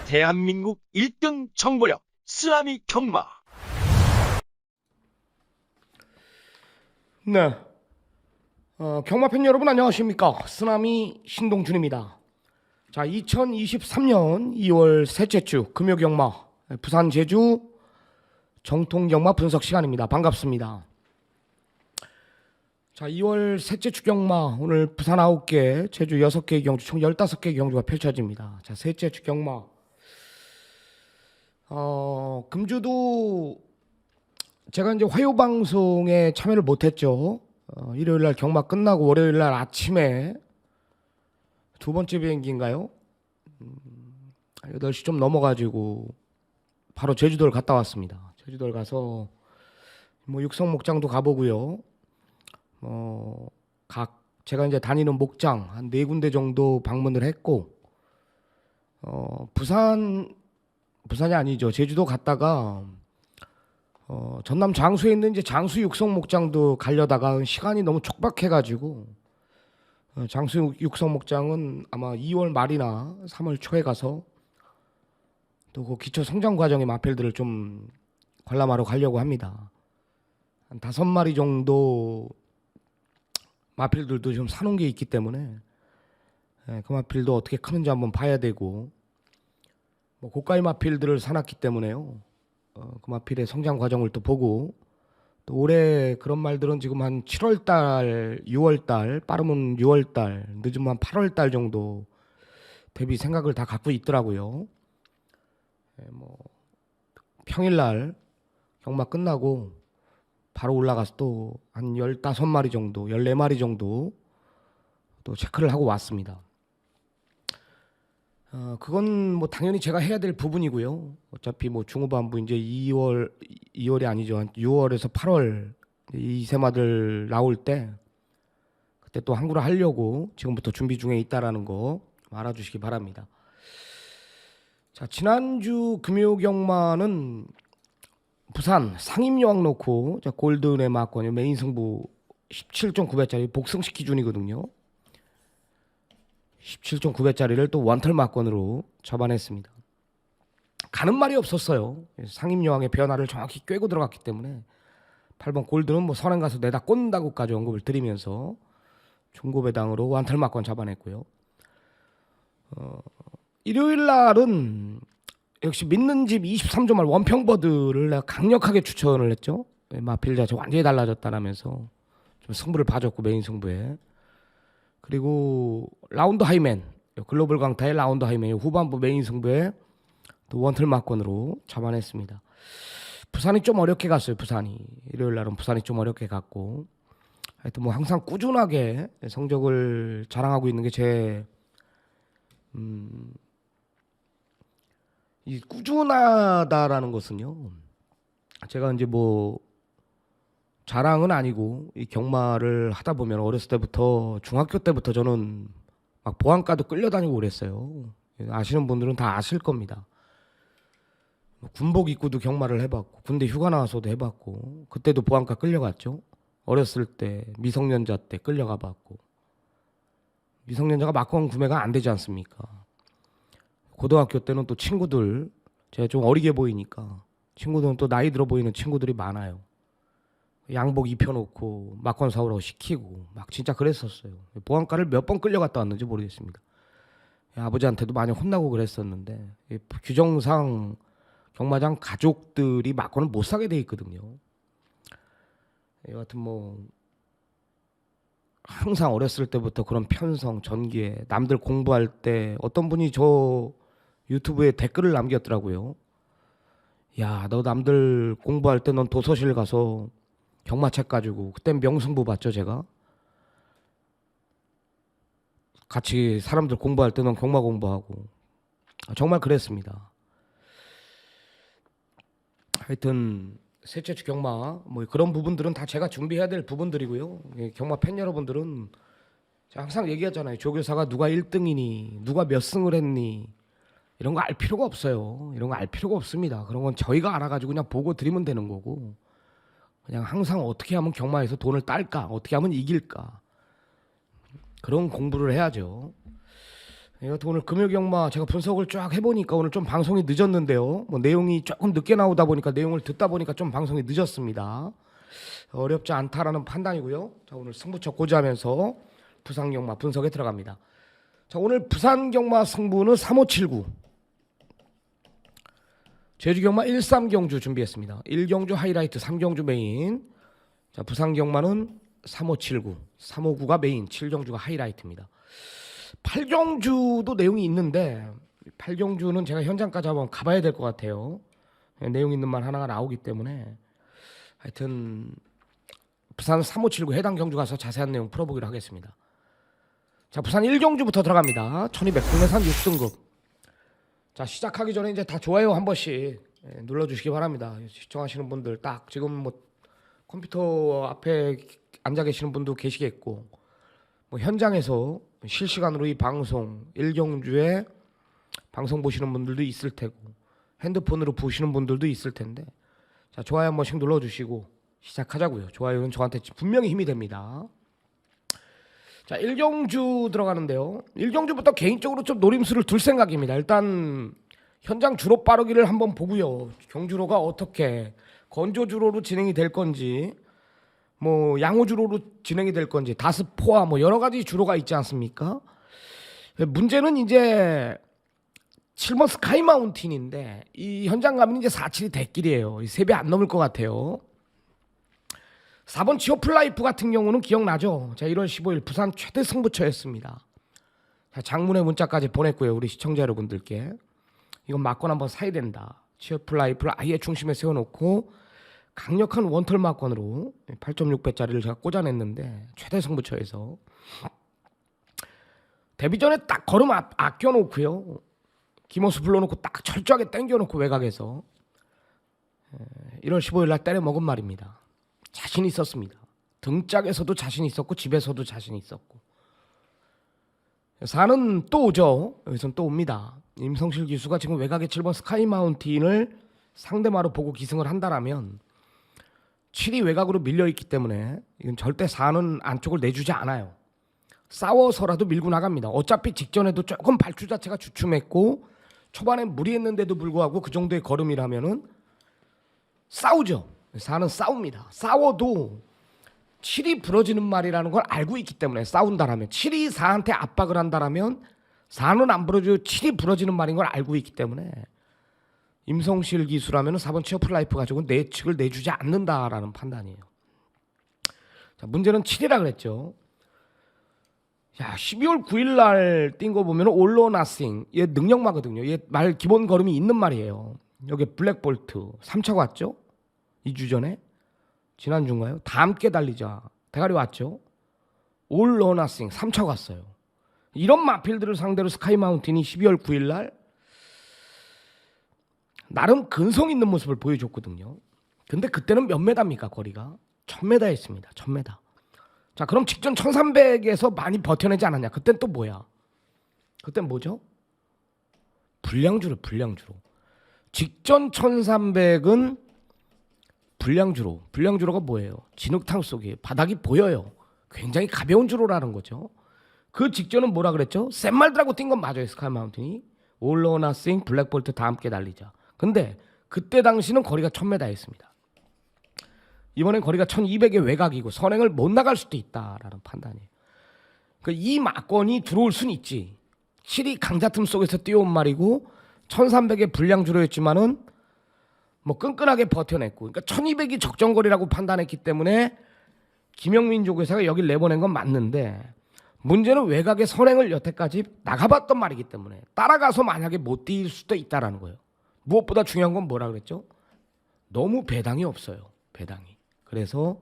대한민국 1등 정보력 쓰나미 경마. 네. 경마팬 여러분 안녕하십니까? 쓰나미 신동준입니다. 자, 2023년 2월 셋째 주 금요경마 부산 제주 정통경마 분석 시간입니다. 반갑습니다. 자, 2월 셋째 주 경마 오늘 부산 9개, 제주 6개의 경주 총 15개의 경주가 펼쳐집니다. 자, 셋째 주 경마 금주도 제가 이제 화요 방송에 참여를 못했죠. 일요일 날 경마 끝나고 월요일 날 아침에 두 번째 비행기인가요? 8시 좀 넘어가지고 바로 제주도를 갔다 왔습니다. 제주도를 가서 뭐 육성 목장도 가보고요. 각 제가 이제 다니는 목장 한 4군데 정도 방문을 했고, 부산이 아니죠. 제주도 갔다가 전남 장수에 있는 이제 장수 육성 목장도 가려다가 시간이 너무 촉박해가지고 장수 육성 목장은 아마 2월 말이나 3월 초에 가서 또 그 기초 성장 과정의 마필들을 좀 관람하러 가려고 합니다. 한 5마리 정도 마필들도 좀 사놓은 게 있기 때문에 그 마필도 어떻게 크는지 한번 봐야 되고, 뭐 고가의 마필들을 사놨기 때문에요. 그 마필의 성장 과정을 또 보고, 또 올해 그런 말들은 지금 한 7월달, 6월달, 빠르면 6월달, 늦으면 한 8월달 정도 대비 생각을 다 갖고 있더라고요. 뭐 평일날 경마 끝나고 바로 올라가서 또 한 15마리 정도, 14마리 정도 또 체크를 하고 왔습니다. 그건 뭐 당연히 제가 해야 될 부분이고요. 어차피 뭐 중후반부 이제 2월이 아니죠. 한 6월에서 8월 이 세마들 나올 때 그때 또 항구를 하려고 지금부터 준비 중에 있다라는 거 알아주시기 바랍니다. 자, 지난주 금요경마는 부산 상임여왕 놓고 골든의 막권 메인 승부 17.9배짜리 복승식 기준이거든요. 17.9배짜리를 또 원털 막권으로 잡아냈습니다. 가는 말이 없었어요. 상임여왕의 변화를 정확히 꿰고 들어갔기 때문에 8번 골드는 뭐 선행 가서 내다 꼰다고까지 언급을 드리면서 중고배당으로 원털 막권 잡아냈고요. 일요일 날은 역시 믿는 집 23조말 원평버드를 내가 강력하게 추천을 했죠. 마필 자체 완전히 달라졌다라면서 좀 승부를 봐줬고, 메인 승부에. 그리고 라운드 하이맨, 글로벌 강타의 라운드 하이맨 후반부 메인 승부에 또 원틀 막권으로 잡아냈습니다. 부산이 좀 어렵게 갔어요. 부산이 일요일 날은 부산이 좀 어렵게 갔고, 하여튼 뭐 항상 꾸준하게 성적을 자랑하고 있는 게 이 꾸준하다라는 것은요, 제가 이제 뭐 자랑은 아니고 이 경마를 하다 보면 어렸을 때부터 중학교 때부터 저는 막 보안과도 끌려다니고 그랬어요. 아시는 분들은 다 아실 겁니다. 군복 입고도 경마를 해봤고, 군대 휴가 나와서도 해봤고, 그때도 보안과 끌려갔죠. 어렸을 때 미성년자 때 끌려가 봤고, 미성년자가 막권 구매가 안 되지 않습니까? 고등학교 때는 또 친구들, 제가 좀 어리게 보이니까 친구들은 또 나이 들어 보이는 친구들이 많아요. 양복 입혀놓고 막권 사오라고 시키고 막 진짜 그랬었어요. 보안과를 몇 번 끌려갔다 왔는지 모르겠습니다. 아버지한테도 많이 혼나고 그랬었는데, 규정상 경마장 가족들이 막권을 못 사게 돼 있거든요. 여하튼 뭐 항상 어렸을 때부터 그런 편성, 전기에 남들 공부할 때 어떤 분이 저 유튜브에 댓글을 남겼더라고요. 야, 너 남들 공부할 때 넌 도서실 가서 경마책 가지고, 그땐 명승부 봤죠, 제가. 같이 사람들 공부할 때 넌 경마 공부하고. 정말 그랬습니다. 하여튼 셋째 주 경마 뭐 그런 부분들은 다 제가 준비해야 될 부분들이고요. 경마 팬 여러분들은 제가 항상 얘기하잖아요. 조교사가 누가 1등이니, 누가 몇 승을 했니, 이런 거 알 필요가 없어요. 이런 거 알 필요가 없습니다. 그런 건 저희가 알아가지고 그냥 보고 드리면 되는 거고, 그냥 항상 어떻게 하면 경마에서 돈을 딸까, 어떻게 하면 이길까, 그런 공부를 해야죠. 여하튼 오늘 금요 경마 제가 분석을 쫙 해보니까 오늘 좀 방송이 늦었는데요. 뭐 내용이 조금 늦게 나오다 보니까 내용을 듣다 보니까 좀 방송이 늦었습니다. 어렵지 않다라는 판단이고요. 자, 오늘 승부처 고지하면서 부산 경마 분석에 들어갑니다. 자, 오늘 부산 경마 승부는 3579. 제주 경마 13경주 준비했습니다. 1경주 하이라이트, 3경주 메인. 자, 부산 경마는 3579. 359가 메인, 7경주가 하이라이트입니다. 8경주도 내용이 있는데 8경주는 제가 현장까지 한번 가봐야 될 것 같아요. 내용 있는 말 하나가 나오기 때문에 하여튼 부산 3579 해당 경주 가서 자세한 내용 풀어보기로 하겠습니다. 자, 부산 1경주부터 들어갑니다. 1200 국내산 6등급. 자, 시작하기 전에 이제 다 좋아요 한 번씩 눌러주시기 바랍니다. 시청하시는 분들 딱 지금 뭐 컴퓨터 앞에 앉아 계시는 분도 계시겠고 뭐 현장에서 실시간으로 이 방송 1경주에 방송 보시는 분들도 있을 테고 핸드폰으로 보시는 분들도 있을 텐데 자, 좋아요 한 번씩 눌러주시고 시작하자고요. 좋아요는 저한테 분명히 힘이 됩니다. 자, 1경주 들어가는데요. 1경주부터 개인적으로 좀 노림수를 둘 생각입니다. 일단 현장 주로 빠르기를 한번 보고요. 경주로가 어떻게 건조주로로 진행이 될 건지 뭐 양호주로로 진행이 될 건지 다스포와 뭐 여러 가지 주로가 있지 않습니까? 문제는 이제 7번 스카이 마운틴인데 이 현장 가면 이제 4-7이 대길이에요. 3배 안 넘을 것 같아요. 4번 지오플라이프 같은 경우는 기억나죠? 자, 1월 15일 부산 최대 승부처였습니다. 자, 장문의 문자까지 보냈고요. 우리 시청자 여러분들께. 이건 막권 한번 사야 된다. 지오플라이프를 아예 중심에 세워놓고 강력한 원털 막권으로 8.6배짜리를 제가 꽂아냈는데 최대 승부처에서 데뷔 전에 딱 걸음 아껴놓고요. 김호수 불러놓고 딱 철저하게 땡겨놓고 외곽에서 1월 15일 날 때려 먹은 말입니다. 자신 있었습니다. 등짝에서도 자신 있었고 집에서도 자신 있었고. 4는 또 오죠. 여기선 또 옵니다. 임성실 기수가 지금 외곽에 7번 스카이 마운틴을 상대마로 보고 기승을 한다라면 7이 외곽으로 밀려있기 때문에 이건 절대 4는 안쪽을 내주지 않아요. 싸워서라도 밀고 나갑니다. 어차피 직전에도 조금 발주 자체가 주춤했고 초반에 무리했는데도 불구하고 그 정도의 걸음이라면은 싸우죠. 4는 싸웁니다. 싸워도 7이 부러지는 말이라는 걸 알고 있기 때문에 싸운다라면 7이 4한테 압박을 한다라면 4는 안 부러지고 7이 부러지는 말인 걸 알고 있기 때문에 임성실 기수라면 4번 치어플라이프 가지고 내 측을 내주지 않는다라는 판단이에요. 자, 문제는 7이라 그랬죠. 야, 12월 9일 날 뛴 거 보면 올로 나싱 얘 능력마거든요. 얘 말 기본 걸음이 있는 말이에요. 여기 블랙볼트 3차가 왔죠. 2주 전에 지난주인가요? 다 함께 달리자 대가리 왔죠. 올로 나싱 3차가 왔어요. 이런 마필들을 상대로 스카이 마운틴이 12월 9일 날 나름 근성 있는 모습을 보여줬거든요. 근데 그때는 몇 메다입니까? 거리가 1000m였습니다. 1000m. 자, 그럼 직전 1300에서 많이 버텨내지 않았냐? 그땐 또 뭐야? 그땐 뭐죠? 불량주로. 직전 1300은 불량주로가 뭐예요? 진흙탕 속에 바닥이 보여요. 굉장히 가벼운 주로라는 거죠. 그 직전은 뭐라 그랬죠? 센 말들하고 뛴 건 맞아요. 스카이 마운틴이 올로 나싱 블랙볼트 다 함께 달리자. 근데 그때 당시는 거리가 1000m였습니다. 이번엔 거리가 1200의 외곽이고 선행을 못 나갈 수도 있다라는 판단이에요. 그러니까 이 막권이 들어올 수는 있지. 7이 강자 틈 속에서 뛰어온 말이고 1300의 불량주로였지만은 뭐 끈끈하게 버텨냈고, 그러니까 1200이 적정거리라고 판단했기 때문에 김영민 조교사가 여길 내보낸 건 맞는데 문제는 외곽의 선행을 여태까지 나가봤던 말이기 때문에 따라가서 만약에 못 뛸 수도 있다라는 거예요. 무엇보다 중요한 건 뭐라 그랬죠? 너무 배당이 없어요. 배당이. 그래서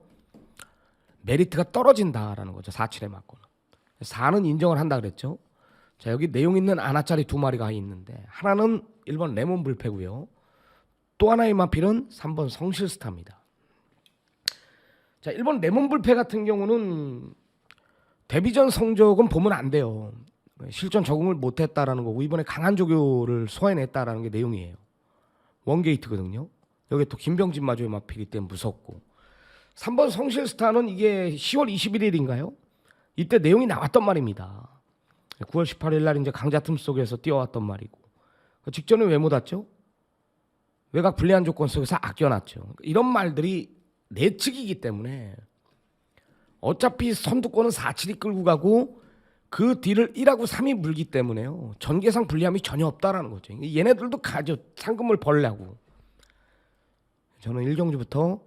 메리트가 떨어진다라는 거죠. 4-7에 맞고는. 4는 인정을 한다 그랬죠. 자, 여기 내용 있는 아나짜리 2마리가 있는데 하나는 1번 레몬 불패고요. 또 하나의 마필은 3번 성실스타입니다. 자, 1번 레몬 불패 같은 경우는 데뷔전 성적은 보면 안 돼요. 실전 적응을 못했다라는 거고 이번에 강한 조교를 소화해냈다라는 게 내용이에요. 원게이트거든요. 여기 또 김병진 마주의 마필이기 때문에 무섭고 3번 성실스타는 이게 10월 21일인가요? 이때 내용이 나왔던 말입니다. 9월 18일 날 이제 강자 틈 속에서 뛰어왔던 말이고 그 직전에 왜 못 왔죠? 외곽 불리한 조건 속에서 아껴놨죠. 이런 말들이 내측이기 때문에 어차피 선두권은 4-7이 끌고 가고 그 뒤를 1하고 3이 물기 때문에요. 전개상 불리함이 전혀 없다라는 거죠. 얘네들도 가죠. 상금을 벌려고. 저는 1경주부터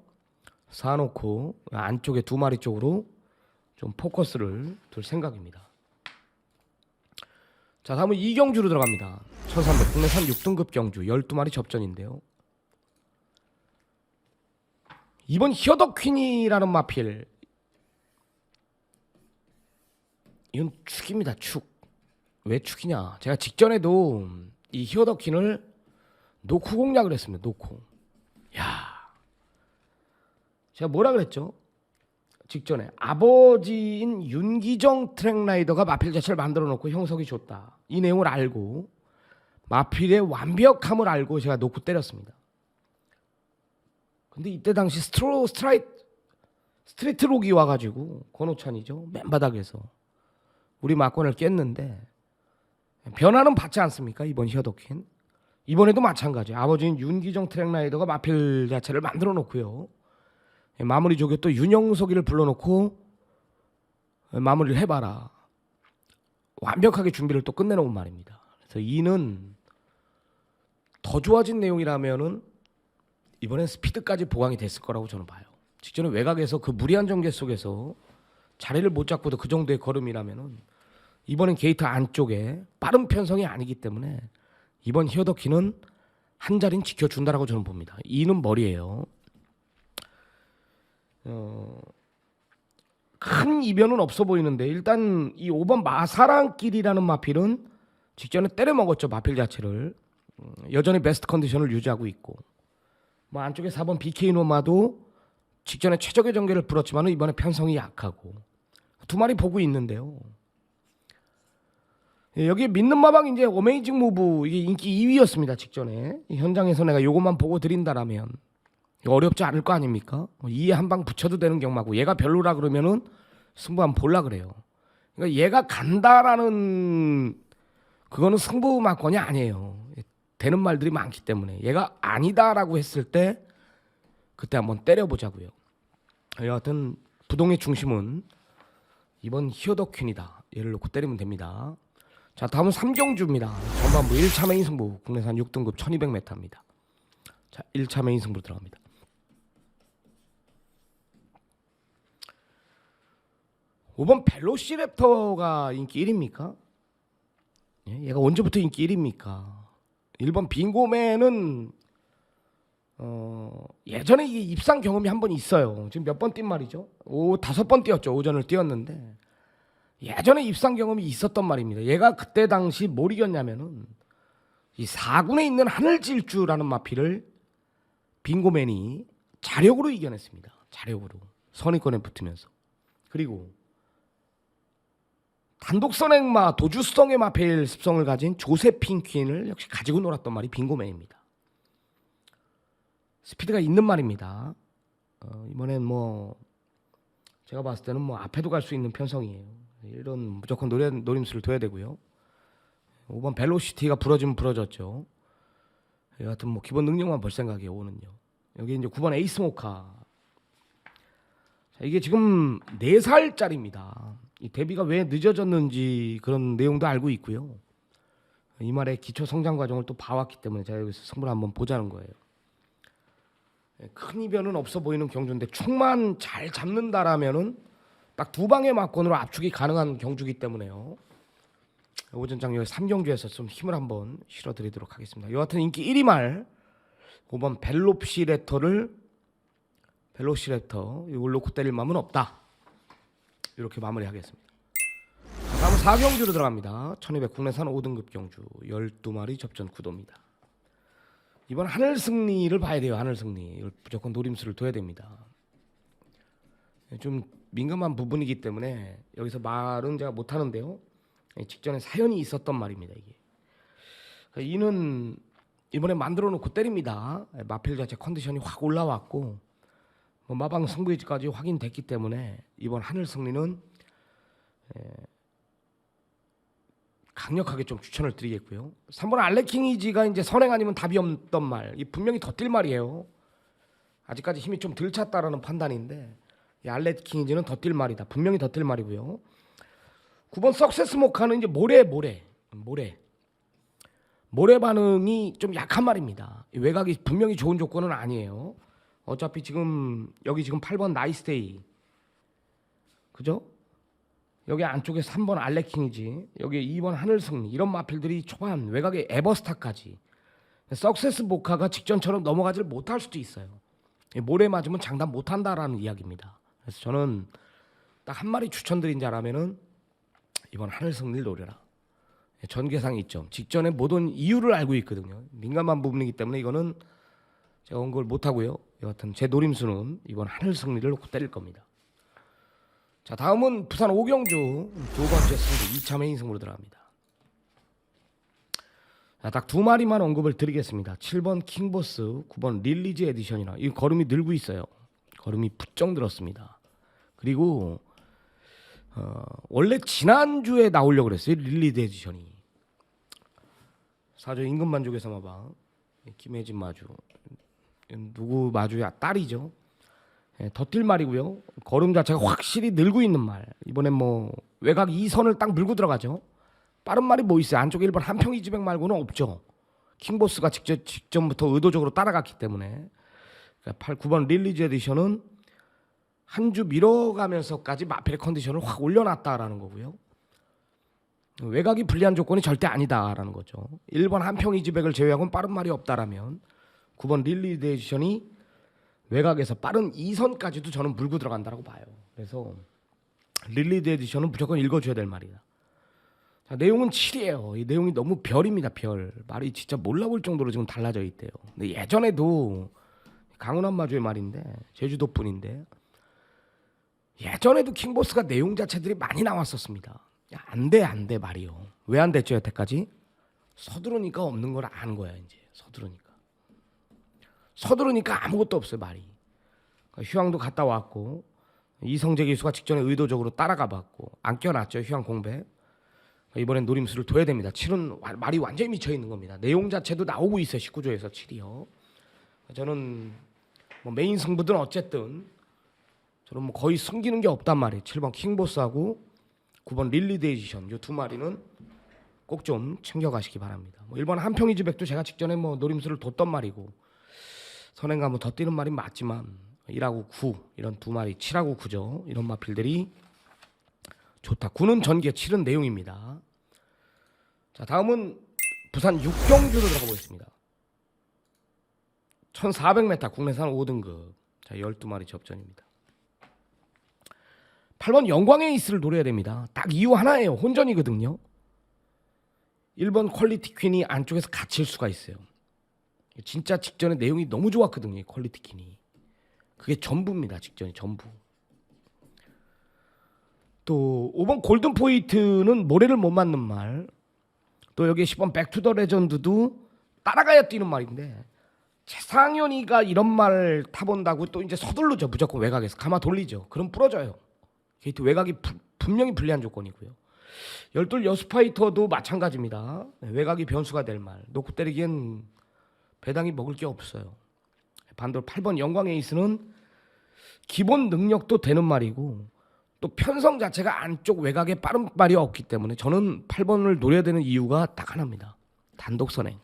사놓고 안쪽에 두 마리 쪽으로 좀 포커스를 둘 생각입니다. 자, 다음은 2경주로 들어갑니다. 1300 국내산 6등급 경주 12마리 접전인데요. 이번 히어더퀸이라는 마필, 이건 축입니다. 축. 왜 축이냐? 제가 직전에도 이 히어더퀸을 노쿠 공략을 했습니다. 노쿠. 야, 제가 뭐라 그랬죠? 직전에 아버지인 윤기정 트랙라이더가 마필 자체를 만들어 놓고 형석이 좋다. 이 내용을 알고 마필의 완벽함을 알고 제가 노쿠 때렸습니다. 근데 이때 당시 스트레이트 록이 와가지고 권호찬이죠. 맨바닥에서 우리 막권을 깼는데 변화는 받지 않습니까? 이번 히어더퀸. 이번에도 마찬가지. 아버지인 윤기정 트랙라이더가 마필 자체를 만들어 놓고요. 마무리 조교 또 윤영석이를 불러놓고 마무리를 해봐라. 완벽하게 준비를 또 끝내놓은 말입니다. 그래서 이는 더 좋아진 내용이라면은 이번엔 스피드까지 보강이 됐을 거라고 저는 봐요. 직전에 외곽에서 그 무리한 전개 속에서 자리를 못 잡고도 그 정도의 걸음이라면은 이번엔 게이트 안쪽에 빠른 편성이 아니기 때문에 이번 히어더퀸은 한 자리는 지켜준다라고 저는 봅니다. 2는 머리예요. 큰 이변은 없어 보이는데 일단 이 5번 마사랑길이라는 마필은 직전에 때려 먹었죠. 마필 자체를. 여전히 베스트 컨디션을 유지하고 있고 뭐 안쪽에 4번 BK 노마도 직전에 최적의 전개를 풀었지만 이번에 편성이 약하고 두 마리 보고 있는데요. 여기 믿는 마방 이제 어메이징 무브 이게 인기 2위였습니다. 직전에 현장에서 내가 요것만 보고 드린다라면 어렵지 않을 거 아닙니까? 2에 한 방 붙여도 되는 경마고 얘가 별로라 그러면은 승부 한번 볼라 그래요. 그러니까 얘가 간다라는 그거는 승부 막권이 아니에요. 되는 말들이 많기 때문에 얘가 아니다라고 했을 때 그때 한번 때려보자고요. 여하튼 부동의 중심은 이번 히어더퀸이다. 얘를 놓고 때리면 됩니다. 자, 다음은 3경주입니다. 전반부 1차 메인 승부 국내산 6등급 1200m입니다. 자, 1차 메인 승부로 들어갑니다. 이번 벨로시랩터가 인기 1위입니까? 얘가 언제부터 인기 1위입니까? 1번 빙고맨은 예전에 이게 입상 경험이 한 번 있어요. 지금 몇 번 뛴 말이죠? 5번 뛰었죠. 오전을 뛰었는데 예전에 입상 경험이 있었던 말입니다. 얘가 그때 당시 뭘 이겼냐면은 이 4군에 있는 하늘질주라는 마필을 빙고맨이 자력으로 이겨냈습니다. 자력으로 선의권에 붙으면서. 그리고 단독 선행마 도주성의 마필 습성을 가진 조세핀 퀸을 역시 가지고 놀았던 말이 빙고맨입니다. 스피드가 있는 말입니다. 이번엔 뭐 제가 봤을 때는 뭐 앞에도 갈 수 있는 편성이에요. 이런 무조건 노림수를 둬야 되고요. 5번 벨로시티가 부러지면 부러졌죠. 여하튼 뭐 기본 능력만 볼 생각이에요. 5는요. 여기 이제 9번 에이스모카. 자, 이게 지금 4살짜리입니다. 이 데뷔가 왜 늦어졌는지 그런 내용도 알고 있고요. 이 말의 기초 성장 과정을 또 봐왔기 때문에 제가 여기서 승부를 한번 보자는 거예요. 큰 이변은 없어 보이는 경주인데 축만 잘 잡는다라면은 딱 두 방의 막권으로 압축이 가능한 경주기 때문에요. 오전장 여기 3경주에서 좀 힘을 한번 실어드리도록 하겠습니다. 여하튼 인기 1위 말 5번 벨로시랩터 이걸 놓고 때릴 마음은 없다. 이렇게 마무리하겠습니다. 다음은 4경주로 들어갑니다. 1200 국내산 5등급 경주 12마리 접전 구도입니다. 이번 하늘 승리를 봐야 돼요. 하늘 승리. 무조건 노림수를 둬야 됩니다. 좀 민감한 부분이기 때문에 여기서 말은 제가 못하는데요. 직전에 사연이 있었던 말입니다. 이게. 이는 이번에 만들어 놓고 때립니다. 마필 자체 컨디션이 확 올라왔고 마방 승부까지 확인됐기 때문에 이번 하늘 승리는 강력하게 좀 추천을 드리겠고요. 3번 알레킹이지가 이제 선행 아니면 답이 없던 말. 이 분명히 덧뛸 말이에요. 아직까지 힘이 좀 덜 찼다라는 판단인데 이 알레킹이지는 덧뛸 말이다. 분명히 덧뛸 말이고요. 9번 석세스 모카는 이제 모래 반응이 좀 약한 말입니다. 외곽이 분명히 좋은 조건은 아니에요. 어차피 지금 여기 지금 8번 나이스데이, 그죠? 여기 안쪽에 3번 알레킹이지, 여기 2번 하늘승리, 이런 마필들이 초반 외곽에 에버스타까지 석세스 모카가 직전처럼 넘어가지를 못할 수도 있어요. 모래 맞으면 장담 못한다라는 이야기입니다. 그래서 저는 딱 한 마리 추천드린다라면은 이번 하늘승리를 노려라. 전개상 2점. 직전에 모든 이유를 알고 있거든요. 민감한 부분이기 때문에 이거는 제가 온 걸 못하고요. 여하튼 제 노림수는 이번 하늘승리를 놓고 때릴 겁니다. 자, 다음은 부산 오경주 두 번째 승부 2차 메인 승부로 들어갑니다. 자, 딱 두 마리만 언급을 드리겠습니다. 7번 킹보스, 9번 릴리즈 에디션이나 이 걸음이 늘고 있어요. 걸음이 부쩍 늘었습니다. 그리고 원래 지난주에 나오려고 그랬어요. 릴리즈 에디션이. 사저 임금 만족에서 마방 김혜진 마주, 누구 마주야? 딸이죠. 덧뛸 말이고요. 걸음 자체가 확실히 늘고 있는 말. 이번엔 뭐 외곽 2선을 딱 물고 들어가죠. 빠른 말이 뭐 있어요? 안쪽에 1번 한평이지백 말고는 없죠. 킹보스가 직전부터 의도적으로 따라갔기 때문에. 8, 9번 릴리즈 에디션은 한 주 밀어가면서까지 마필의 컨디션을 확 올려놨다라는 거고요. 외곽이 불리한 조건이 절대 아니다라는 거죠. 1번 한평이지백을 제외하고는 빠른 말이 없다라면 9번 릴리즈 에디션이 외곽에서 빠른 2선까지도 저는 물고 들어간다라고 봐요. 그래서 릴리즈 에디션은 무조건 읽어줘야 될 말이다. 자, 내용은 7이에요. 이 내용이 너무 별입니다. 별. 말이 진짜 몰라볼 정도로 지금 달라져 있대요. 근데 예전에도 강은한 마주의 말인데, 제주도 분인데, 예전에도 킹보스가 내용 자체들이 많이 나왔었습니다. 야, 안 돼 말이요. 왜 안 됐죠 여태까지? 서두르니까 없는 걸 아는 거야. 이제 서두르니까 아무것도 없어요. 말이. 휴양도 갔다 왔고, 이성재 기수가 직전에 의도적으로 따라가 봤고 안 껴놨죠. 휴양 공백. 이번엔 노림수를 둬야 됩니다. 7은 말이 완전히 미쳐 있는 겁니다. 내용 자체도 나오고 있어요. 19조에서 7이요. 저는 뭐 메인 승부든 어쨌든 저는 뭐 거의 숨기는 게 없단 말이에요. 7번 킹보스하고 9번 릴리즈 에디션 이 두 마리는 꼭 좀 챙겨가시기 바랍니다. 뭐 1번 한평이즈백도 제가 직전에 뭐 노림수를 뒀던 말이고 선행가 뭐 더 뛰는 말이 맞지만 1하고 9 이런 두 마리 7하고 9죠. 이런 마필들이 좋다. 9는 전개, 7은 내용입니다. 자, 다음은 부산 육경주로 들어가 보겠습니다. 1400m 국내산 5등급. 자, 12마리 접전입니다. 8번 영광의 이스를 노려야 됩니다. 딱 이유 하나예요. 혼전이거든요. 1번 퀄리티 퀸이 안쪽에서 갇힐 수가 있어요. 진짜 직전에 내용이 너무 좋았거든요. 퀄리티 퀸이. 그게 전부입니다. 직전이 전부. 또 5번 골든 포이트는 모래를 못 맞는 말. 또 여기 10번 백투더 레전드도 따라가야 뛰는 말인데 최상현이가 이런 말 타본다고 또 이제 서둘르죠. 무조건 외곽에서 감아 돌리죠. 그럼 부러져요. 게이트 외곽이 분명히 불리한 조건이고요. 12 여수파이터도 마찬가지입니다. 외곽이 변수가 될 말. 놓고 때리기엔 배당이 먹을 게 없어요. 반대로 8번 영광 에이스는 기본 능력도 되는 말이고 또 편성 자체가 안쪽 외곽에 빠른 말이 없기 때문에 저는 8번을 노려야 되는 이유가 딱 하나입니다. 단독 선행.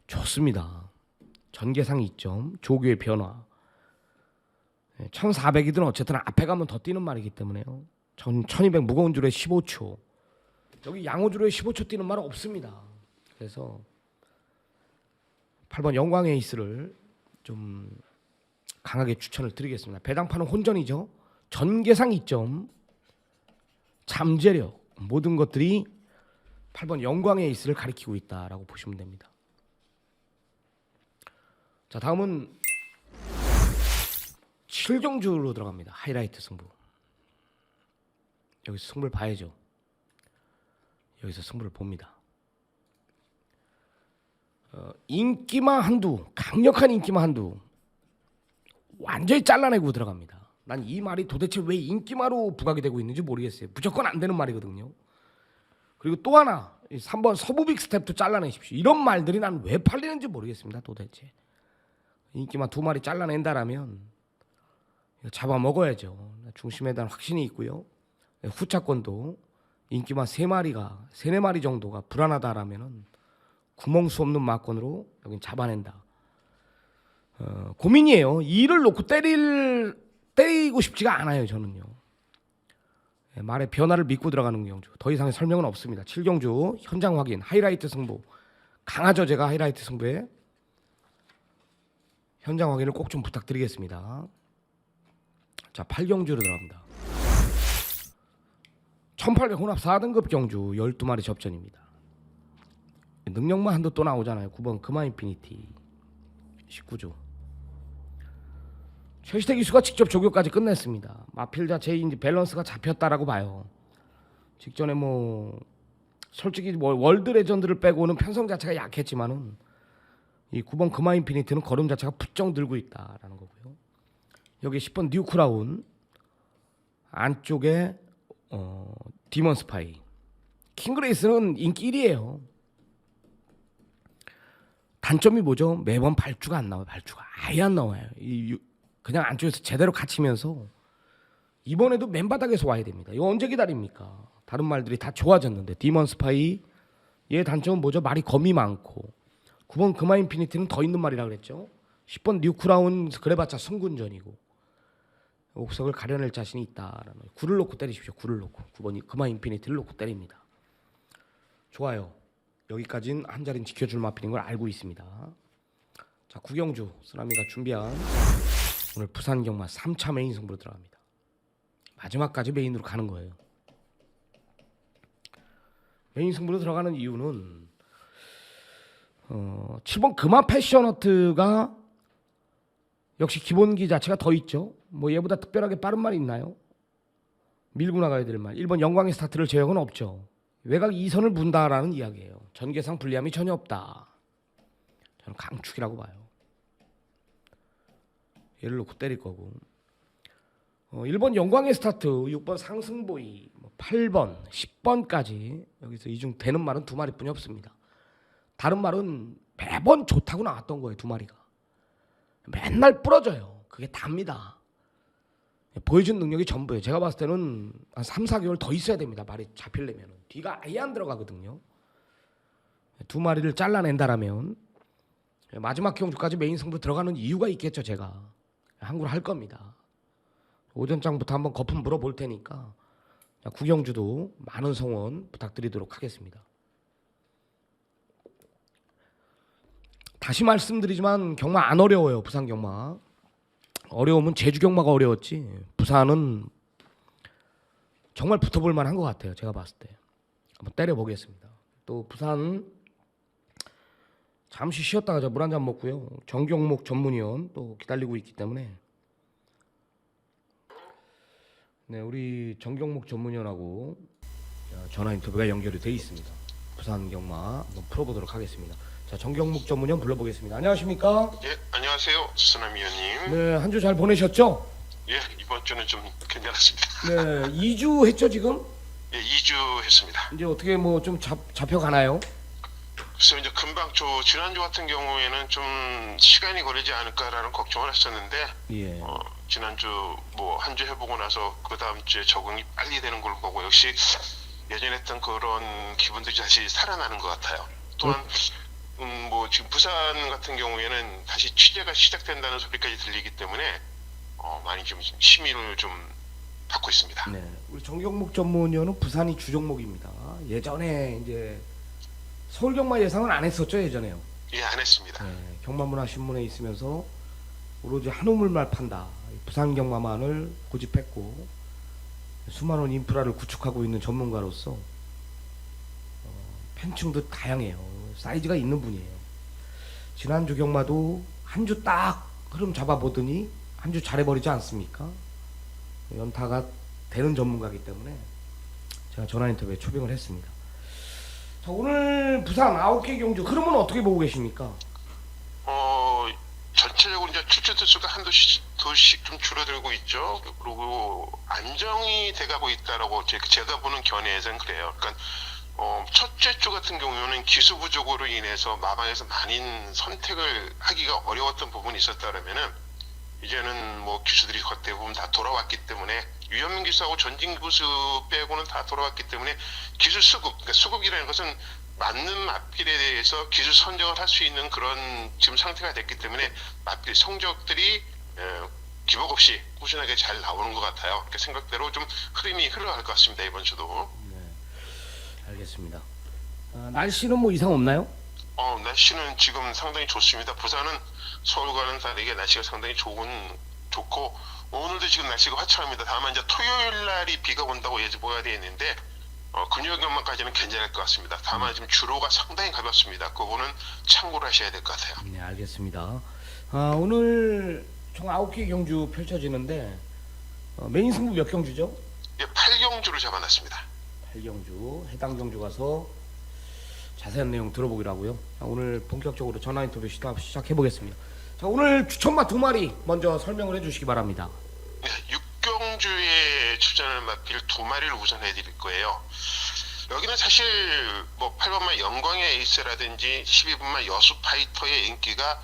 좋습니다. 전개상 2점, 조교의 변화. 1400이든 어쨌든 앞에 가면 더 뛰는 말이기 때문에요. 1200 무거운 줄에 15초. 여기 양호줄에 15초 뛰는 말은 없습니다. 그래서 8번 영광 에이스를 좀 강하게 추천을 드리겠습니다. 배당파는 혼전이죠. 전개상 2점, 잠재력 모든 것들이 8번 영광 에이스를 가리키고 있다라고 보시면 됩니다. 자, 다음은 7경주로 들어갑니다. 하이라이트 승부. 여기서 승부를 봐야죠. 여기서 승부를 봅니다. 인기마 한두, 강력한 인기마 한두 완전히 잘라내고 들어갑니다. 난 이 말이 도대체 왜 인기마로 부각이 되고 있는지 모르겠어요. 무조건 안 되는 말이거든요. 그리고 또 하나 3번 서부빅 스텝도 잘라내십시오. 이런 말들이 난 왜 팔리는지 모르겠습니다. 도대체 인기마 2마리 잘라낸다라면 잡아먹어야죠. 중심에 대한 확신이 있고요. 후차권도 인기마 3마리가 3, 4마리 정도가 불안하다라면은 구멍 수 없는 마권으로 여긴 잡아낸다. 고민이에요. 2를 놓고 때리고 싶지가 않아요. 저는요. 말의 변화를 믿고 들어가는 경주. 더 이상의 설명은 없습니다. 7경주 현장 확인 하이라이트 승부. 강하죠. 제가 하이라이트 승부에 현장 확인을 꼭 좀 부탁드리겠습니다. 자, 8경주로 들어갑니다. 1800 혼합 4등급 경주 12마리 접전입니다. 능력만 한도 또 나오잖아요. 9번 금화 인피니티 19조. 최시태 기수가 직접 조교까지 끝냈습니다. 마필 자체의 이제 밸런스가 잡혔다라고 봐요. 직전에 뭐 솔직히 뭐 월드 레전드를 빼고는 편성 자체가 약했지만은 이 9번 금화 인피니티는 걸음 자체가 부쩍 늘고 있다라는 거고요. 여기 10번 뉴 크라운 안쪽에 디먼 스파이. 킹그레이스는 인기 1위예요. 단점이 뭐죠? 매번 발주가 안 나와요. 발주가 아예 안 나와요. 그냥 안쪽에서 제대로 갇히면서 이번에도 맨바닥에서 와야 됩니다. 이거 언제 기다립니까? 다른 말들이 다 좋아졌는데 디먼 스파이 얘 단점은 뭐죠? 말이 검이 많고 9번 금화 인피니티는 더 있는 말이라 그랬죠. 10번 뉴 크라운 그래봤자 승군전이고 옥석을 가려낼 자신이 있다라는 거예요. 9를 놓고 때리십시오. 9를 놓고 9번 금화 인피니티를 놓고 때립니다. 좋아요. 여기까지는 한 자리는 지켜줄 마필인 걸 알고 있습니다. 자, 구경주 쓰나미가 준비한 오늘 부산 경마 3차 메인 승부로 들어갑니다. 마지막까지 메인으로 가는 거예요. 메인 승부로 들어가는 이유는 7번 금화 패셔너트가 역시 기본기 자체가 더 있죠. 뭐 얘보다 특별하게 빠른 말이 있나요? 밀고 나가야 될 말. 1번 영광의 스타트를 제약은 없죠. 외곽 2선을 문다라는 이야기예요. 전개상 불리함이 전혀 없다. 저는 강축이라고 봐요. 얘를 놓고 때릴 거고 1번 영광의 스타트 6번 상승보이 8번 10번까지 여기서 이중 되는 말은 2마리뿐이 없습니다. 다른 말은 매번 좋다고 나왔던 거예요. 2마리가 맨날 부러져요. 그게 답니다. 보여준 능력이 전부예요. 제가 봤을 때는 한 3, 4개월 더 있어야 됩니다. 말이 잡히려면 뒤가 아예 안 들어가거든요. 2마리를 잘라낸다라면 마지막 경주까지 메인 승부 들어가는 이유가 있겠죠. 제가 항구를 할 겁니다. 오전장부터 한번 거품 물어볼 테니까 구경주도 많은 성원 부탁드리도록 하겠습니다. 다시 말씀드리지만 경마 안 어려워요. 부산 경마 어려우면 제주 경마가 어려웠지 부산은 정말 붙어볼 만한 것 같아요. 제가 봤을 때 한번 때려보겠습니다. 또 부산 잠시 쉬었다가 저 물 한 잔 먹고요. 정경목 전문위원 또 기다리고 있기 때문에 네, 우리 정경목 전문위원하고 전화 인터뷰가 연결이 돼 있습니다. 부산 경마 한번 풀어보도록 하겠습니다. 자, 정경목 전문위원 불러보겠습니다. 안녕하십니까? 예, 안녕하세요. 수남 위원님. 네, 한 주 잘 보내셨죠? 예, 이번 주는 좀 괜찮았습니다. 네, 2주 했죠 지금? 예, 2주 했습니다. 이제 어떻게 뭐 좀 잡혀가나요? 그래서 이제 금방 지난주 같은 경우에는 좀 시간이 걸리지 않을까라는 걱정을 했었는데 예. 지난주 뭐 한 주 해보고 나서 그 다음 주에 적응이 빨리 되는 걸 보고 역시 예전에 했던 그런 기분들이 다시 살아나는 것 같아요. 또한 뭐 지금 부산 같은 경우에는 다시 취재가 시작된다는 소리까지 들리기 때문에 많이 좀 심의를 좀 받고 있습니다. 네, 우리 정경목 전문위원은 부산이 주종목입니다. 예전에 이제 서울 경마 예상은 안 했었죠 예전에요. 예, 안 했습니다. 네, 경마문화신문에 있으면서 오로지 한우물말 판다. 부산 경마만을 고집했고 수많은 인프라를 구축하고 있는 전문가로서 팬층도 다양해요. 사이즈가 있는 분이에요. 지난주 경마도 한 주 딱 흐름 잡아보더니 한 주 잘해버리지 않습니까? 연타가 되는 전문가이기 때문에 제가 전화 인터뷰에 초빙을 했습니다. 자, 오늘 부산 9개 경주 흐름은 어떻게 보고 계십니까? 전체적으로 이제 출처 수가 한도씩 좀 줄어들고 있죠. 그리고 안정이 돼가고 있다라고 제가 보는 견해에서는 그래요. 그러니까 첫째 주 같은 경우는 기수 부족으로 인해서 마방에서 많은 선택을 하기가 어려웠던 부분이 있었다면은 이제는 뭐 기수들이 거의 대부분 다 돌아왔기 때문에 유현민 기수하고 전진 기수 빼고는 다 돌아왔기 때문에 기수 수급, 그러니까 수급이라는 것은 맞는 마필에 대해서 기술 선정을 할 수 있는 그런 지금 상태가 됐기 때문에 마필 성적들이 기복 없이 꾸준하게 잘 나오는 것 같아요. 그러니까 생각대로 좀 흐름이 흘러갈 것 같습니다. 이번 주도. 네, 알겠습니다. 날씨는 뭐 이상 없나요? 날씨는 지금 상당히 좋습니다. 부산은 서울과는 다르게 날씨가 상당히 좋고 오늘도 지금 날씨가 화창합니다. 다만 이제 토요일 날이 비가 온다고 예보가 되어 있는데 근육경만까지는 괜찮을 것 같습니다. 다만 지금 주로가 상당히 가볍습니다. 그거는 참고를 하셔야 될 것 같아요. 네, 알겠습니다. 오늘 총 9개 경주 펼쳐지는데 메인 승부 몇 경주죠? 예, 8경주를 잡아놨습니다. 8경주, 해당 경주 가서 자세한 내용 들어보기로 하고요. 자, 오늘 본격적으로 전화 인터뷰 시작해 보겠습니다. 자, 오늘 추천마 2마리 먼저 설명을 해주시기 바랍니다. 네, 6경주에 출전하는 마필 2마리를 우선 해드릴 거예요. 여기는 사실 뭐 8번마 영광의 에이스라든지 12번마 여수 파이터의 인기가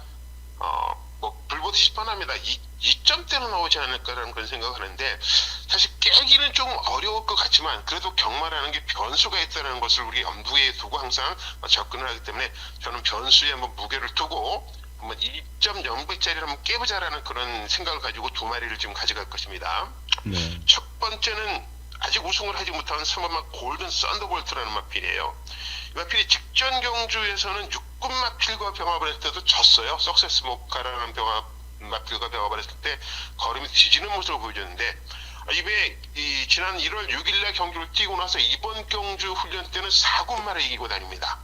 뭐 불보듯이 뻔합니다. 2점대는 나오지 않을까라는 그런 생각을 하는데 사실 깨기는 좀 어려울 것 같지만 그래도 경마라는 게 변수가 있다는 것을 우리 염두에 두고 항상 접근을 하기 때문에 저는 변수에 한번 무게를 두고 한번 2.0배짜리를 한번 깨보자라는 그런 생각을 가지고 2마리를 지금 가져갈 것입니다. 네. 첫 번째는 아직 우승을 하지 못한 3번마 골든 썬더볼트라는 마필이에요. 이 마필이 직전 경주에서는 6군 마필과 병합을 했을 때도 졌어요. 석세스 모카라는 마필과 병합을 했을 때 걸음이 뒤지는 모습을 보여줬는데 이번에 지난 1월 6일날 경주를 뛰고 나서 이번 경주 훈련 때는 4군마를 이기고 다닙니다.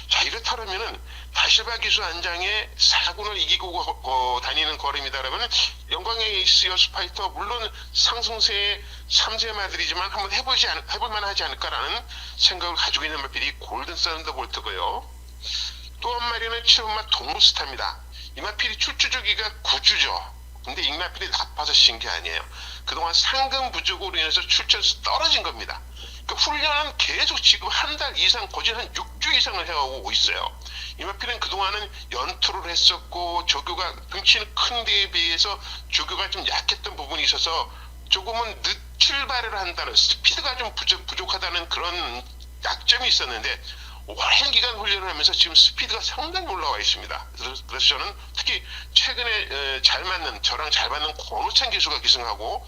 자, 이렇다면은 다실바 기수 안장에 4군을 이기고 다니는 걸음이다라면 영광의 에이스 여수 파이터 물론 상승세의 3세 마들이지만 한번 해볼만 하지 않을까라는 생각을 가지고 있는 마필이 골든 썬더볼트고요. 또 한 마리는 7번마 동부스타입니다. 이 마필이 출주 주기가 9주죠. 근데 이 마필이 나빠서 진 게 아니에요. 그동안 상금 부족으로 인해서 출전수 떨어진 겁니다. 그 훈련은 계속 지금 한 달 이상 거진 한 6주 이상을 해오고 있어요. 이 마필은 그동안은 연투를 했었고 조교가 등치는 큰 데에 비해서 조교가 좀 약했던 부분이 있어서 조금은 출발을 한다는 스피드가 좀 부족하다는 그런 약점이 있었는데 오랜 기간 훈련을 하면서 지금 스피드가 상당히 올라와 있습니다. 그래서 저는 특히 최근에 저랑 잘 맞는 권우찬 기수가 기승하고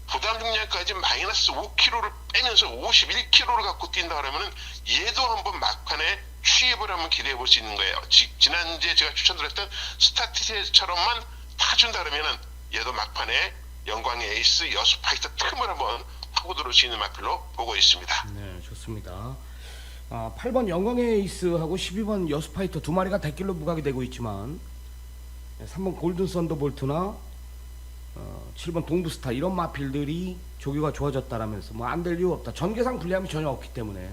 부담 중량까지 마이너스 5kg를 빼면서 51kg를 갖고 뛴다 그러면은 얘도 한번 막판에 취입을 한번 기대해 볼 수 있는 거예요. 지난주에 제가 추천드렸던 스타티스처럼만 타준다 그러면은 얘도 막판에 영광의 에이스 여수 파이터 틈을 한번 하고 들어올 수 있는 마필로 보고 있습니다. 네, 좋습니다. 8번 영광의 에이스하고 12번 여수 파이터 2마리가 대길로 부각이 되고 있지만 3번 골든 썬더볼트나 7번 동부스타 이런 마필들이 조교가 좋아졌다라면서 뭐 안 될 이유 없다. 전개상 불리함이 전혀 없기 때문에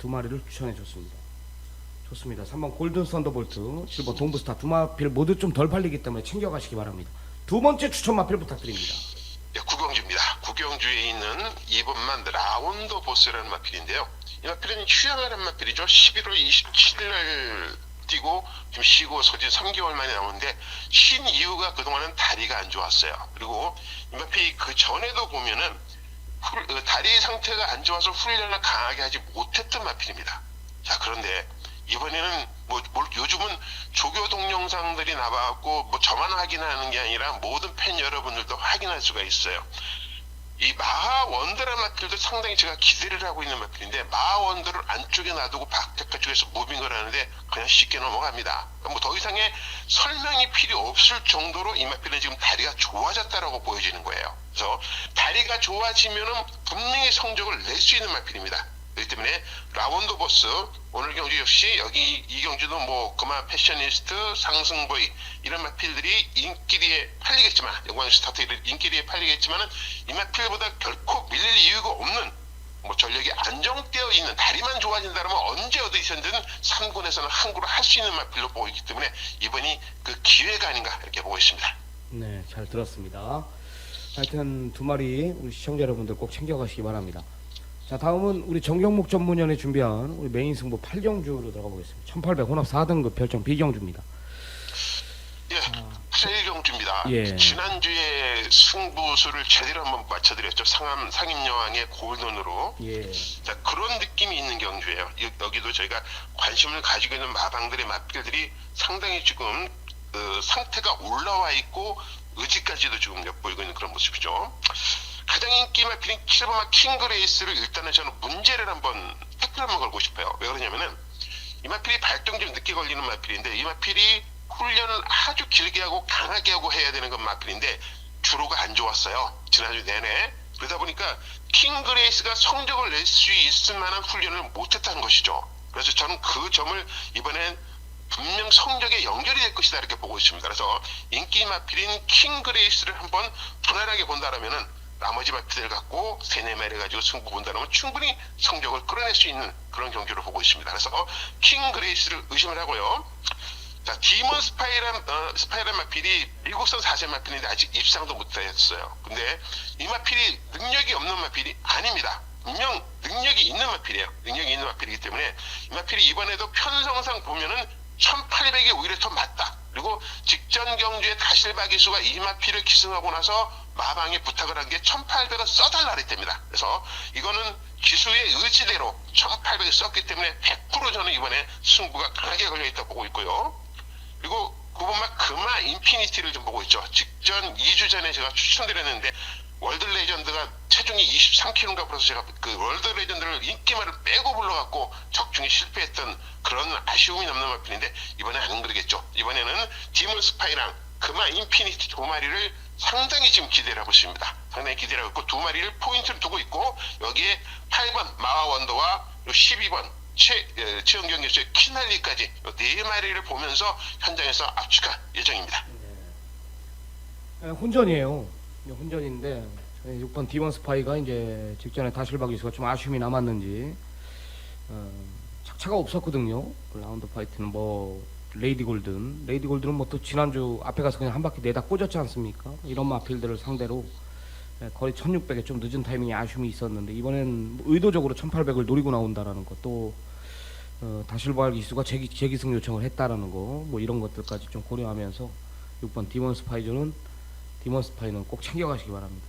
2마리를 추천해 줬습니다. 좋습니다. 3번 골든 썬더볼트, 7번 동부스타 2마필 모두 좀 덜 팔리기 때문에 챙겨가시기 바랍니다. 두 번째 추천 마필 부탁드립니다. 네, 구경주입니다. 구경주에 있는 2번만 라운드 보스라는 마필인데요. 이 마필은 휴양하는 마필이죠. 11월 27일 뛰고 좀 쉬고 소진 3개월 만에 나오는데 쉰 이유가 그동안은 다리가 안 좋았어요. 그리고 이 마필이 그 전에도 보면은 다리 상태가 안 좋아서 훈련을 강하게 하지 못했던 마필입니다. 자, 그런데 이번에는 요즘은 조교 동영상들이 나와갖고 뭐 저만 확인하는 게 아니라 모든 팬 여러분들도 확인할 수가 있어요. 이 마하 원더라는 마필도 상당히 제가 기대를 하고 있는 마필인데 마하 원더를 안쪽에 놔두고 바깥 쪽에서 무빙을 하는데 그냥 쉽게 넘어갑니다. 뭐 더 이상의 설명이 필요 없을 정도로 이 마필은 지금 다리가 좋아졌다라고 보여지는 거예요. 그래서 다리가 좋아지면은 분명히 성적을 낼 수 있는 마필입니다. 그렇기 때문에 라운드 보스 오늘 경주 역시 여기 이 경주도 뭐 그마 패셔니스트 상승보이 이런 마필들이 인기리에 팔리겠지만 영광 스타트 인기리에 팔리겠지만은 이 마필보다 결코 밀릴 이유가 없는 뭐 전력이 안정되어 있는 다리만 좋아진다면 언제 어디서든 3군에서는 항구를 할 수 있는 마필로 보고 있기 때문에 이번이 그 기회가 아닌가 이렇게 보고 있습니다. 네, 잘 들었습니다. 하여튼 두 마리 우리 시청자 여러분들 꼭 챙겨가시기 바랍니다. 자, 다음은 우리 정경목 전문위원회 준비한 우리 메인 승부 8경주로 들어가 보겠습니다. 1800 혼합 4등급 별정 B경주입니다. 예, 8경주입니다. 예. 지난주에 승부수를 제대로 한번 맞춰드렸죠. 상임여왕의 골돈으로. 예. 자, 그런 느낌이 있는 경주예요. 여기도 저희가 관심을 가지고 있는 마방들의 마필들이 상당히 지금 상태가 올라와 있고 의지까지도 지금 엿보이고 있는 그런 모습이죠. 가장 인기 마필인 7번마 킹그레이스를 일단은 저는 문제를 팩트를 한번 걸고 싶어요. 왜 그러냐면은 이 마필이 발동 좀 늦게 걸리는 마필인데 이 마필이 훈련을 아주 길게 하고 강하게 하고 해야 되는 건 마필인데 주로가 안 좋았어요. 지난주 내내. 그러다 보니까 킹그레이스가 성적을 낼 수 있을 만한 훈련을 못했다는 것이죠. 그래서 저는 그 점을 이번엔 분명 성적에 연결이 될 것이다 이렇게 보고 있습니다. 그래서 인기 마필인 킹그레이스를 한번 분할하게 본다라면은 나머지 마필들 갖고 3-4마리 가지고 승부 본다면 충분히 성적을 끌어낼 수 있는 그런 경기로 보고 있습니다. 그래서 킹그레이스를 의심을 하고요. 자, 디몬 스파이럴 마필이 미국산 4세 마필인데 아직 입상도 못했어요. 근데 이 마필이 능력이 없는 마필이 아닙니다. 분명 능력이 있는 마필이에요. 능력이 있는 마필이기 때문에 이 마필이 이번에도 편성상 보면은 1800이 오히려 더 맞다. 그리고 직전 경주에 다실바기수가 이 마필을 기승하고 나서 마방에 부탁을 한 게 1800을 써달라 그랬답니다. 그래서 이거는 기수의 의지대로 1800을 썼기 때문에 100% 저는 이번에 승부가 강하게 걸려있다고 보고 있고요. 그리고 9번마 금화 인피니티를 좀 보고 있죠. 직전 2주 전에 제가 추천드렸는데 월드 레전드가 체중이 23kg인가 그래서 제가 그 월드 레전드를 인기말을 빼고 불러갖고 적중에 실패했던 그런 아쉬움이 남는 마필인데 이번엔 안 그러겠죠. 이번에는 디몬 스파이랑 금화 인피니티 두 마리를 상당히 지금 기대를 하고 있습니다. 상당히 기대를 하고 있고 두 마리를 포인트를 두고 있고 여기에 8번 마와 원더와 12번 최은경 교수의 키날리까지 4마리를 보면서 현장에서 압축할 예정입니다. 네. 혼전이에요. 혼전인데 6번 디몬 스파이가 이제 직전에 다실박 기수가 좀 아쉬움이 남았는지 착차가 없었거든요. 라운드 파이트는 뭐 레이디 골든은 뭐 또 지난주 앞에 가서 그냥 한 바퀴 내다 꽂았지 않습니까? 이런 마필들을 상대로 거리 1600에 좀 늦은 타이밍에 아쉬움이 있었는데 이번엔 의도적으로 1800을 노리고 나온다라는 것, 또 다실박 기수가 재기승 요청을 했다라는 거, 뭐 이런 것들까지 좀 고려하면서 6번 디몬 스파이는 꼭 챙겨가시기 바랍니다.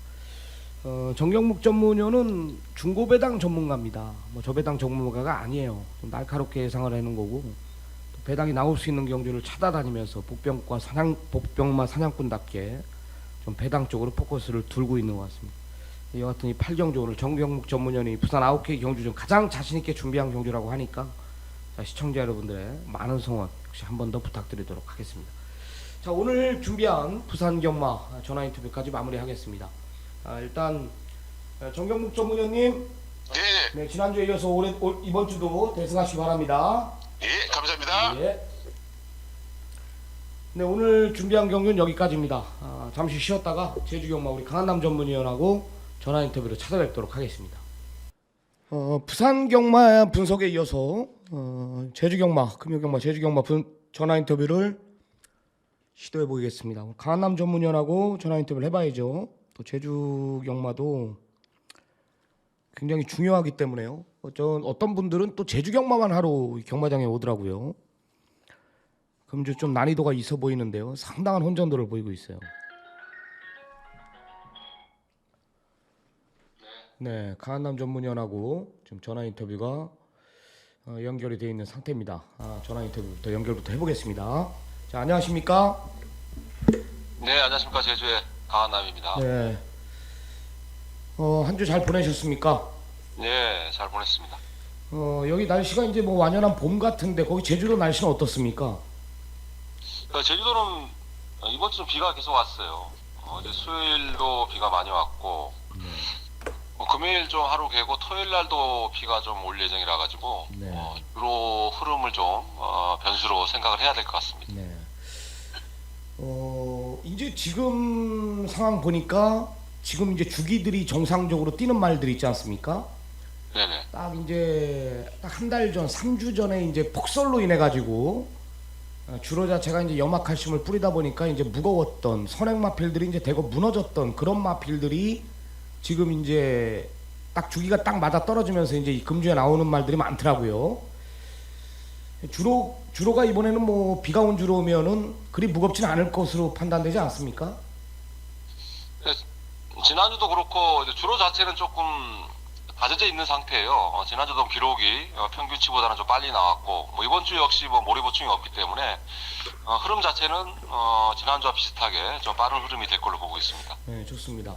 정경목 전문위원은 중고배당 전문가입니다. 뭐 저배당 전문가가 아니에요. 좀 날카롭게 예상을 하는 거고 또 배당이 나올 수 있는 경주를 찾아다니면서 복병마 사냥꾼답게 좀 배당 쪽으로 포커스를 두고 있는 것 같습니다. 이와 같은 이 8경주 오늘 정경목 전문위원이 부산 9개 경주 중 가장 자신있게 준비한 경주라고 하니까 자, 시청자 여러분들의 많은 성원 역시 한 번 더 부탁드리도록 하겠습니다. 자, 오늘 준비한 부산 경마 전화 인터뷰까지 마무리하겠습니다. 일단 정경목 전문위원님, 네, 지난주에 이어서 이번 주도 대승하시기 바랍니다. 예, 감사합니다. 예. 네, 오늘 준비한 경주는 여기까지입니다. 잠시 쉬었다가 제주 경마 우리 강한남 전문위원하고 전화 인터뷰로 찾아뵙도록 하겠습니다. 부산 경마 분석에 이어서 제주 경마, 금요 경마, 제주 경마 전화 인터뷰를 시도해 보겠습니다. 강한남 전문위원하고 전화 인터뷰를 해봐야죠. 또 제주 경마도 굉장히 중요하기 때문에요. 어떤 분들은 또 제주 경마만 하러 경마장에 오더라고요. 금주 좀 난이도가 있어 보이는데요. 상당한 혼전도를 보이고 있어요. 네, 강한남 전문위원하고 지금 전화 인터뷰가 연결이 되어 있는 상태입니다. 전화 인터뷰부터 연결부터 해보겠습니다. 자, 안녕하십니까? 네, 안녕하십니까. 제주의 강한남입니다. 네. 한 주 잘 보내셨습니까? 네, 잘 보냈습니다. 여기 날씨가 이제 뭐 완연한 봄 같은데 거기 제주도 날씨는 어떻습니까? 제주도는 이번 주 비가 계속 왔어요. 어제 수요일도 비가 많이 왔고, 금요일 좀 하루 개고 토요일 날도 비가 좀 올 예정이라 가지고 주로 흐름을 좀 변수로 생각을 해야 될 것 같습니다. 네. 이제 지금 상황 보니까 지금 이제 주기들이 정상적으로 뛰는 말들이 있지 않습니까? 네네. 딱 이제 딱 한 달 전, 3주 전에 이제 폭설로 인해 가지고 주로 자체가 이제 염화칼슘을 뿌리다 보니까 이제 무거웠던 선행 마필들이 이제 대거 무너졌던 그런 마필들이 지금 이제 딱 주기가 딱 맞아 떨어지면서 이제 이 금주에 나오는 말들이 많더라고요. 주로가 이번에는 뭐 비가 온 주로 오면은 그리 무겁지는 않을 것으로 판단되지 않습니까? 네, 지난주도 그렇고 이제 주로 자체는 조금 다져져 있는 상태예요. 지난주도 기록이 평균치보다는 좀 빨리 나왔고, 뭐 이번 주 역시 뭐 모래 보충이 없기 때문에 흐름 자체는 지난주와 비슷하게 좀 빠른 흐름이 될 걸로 보고 있습니다. 네, 좋습니다.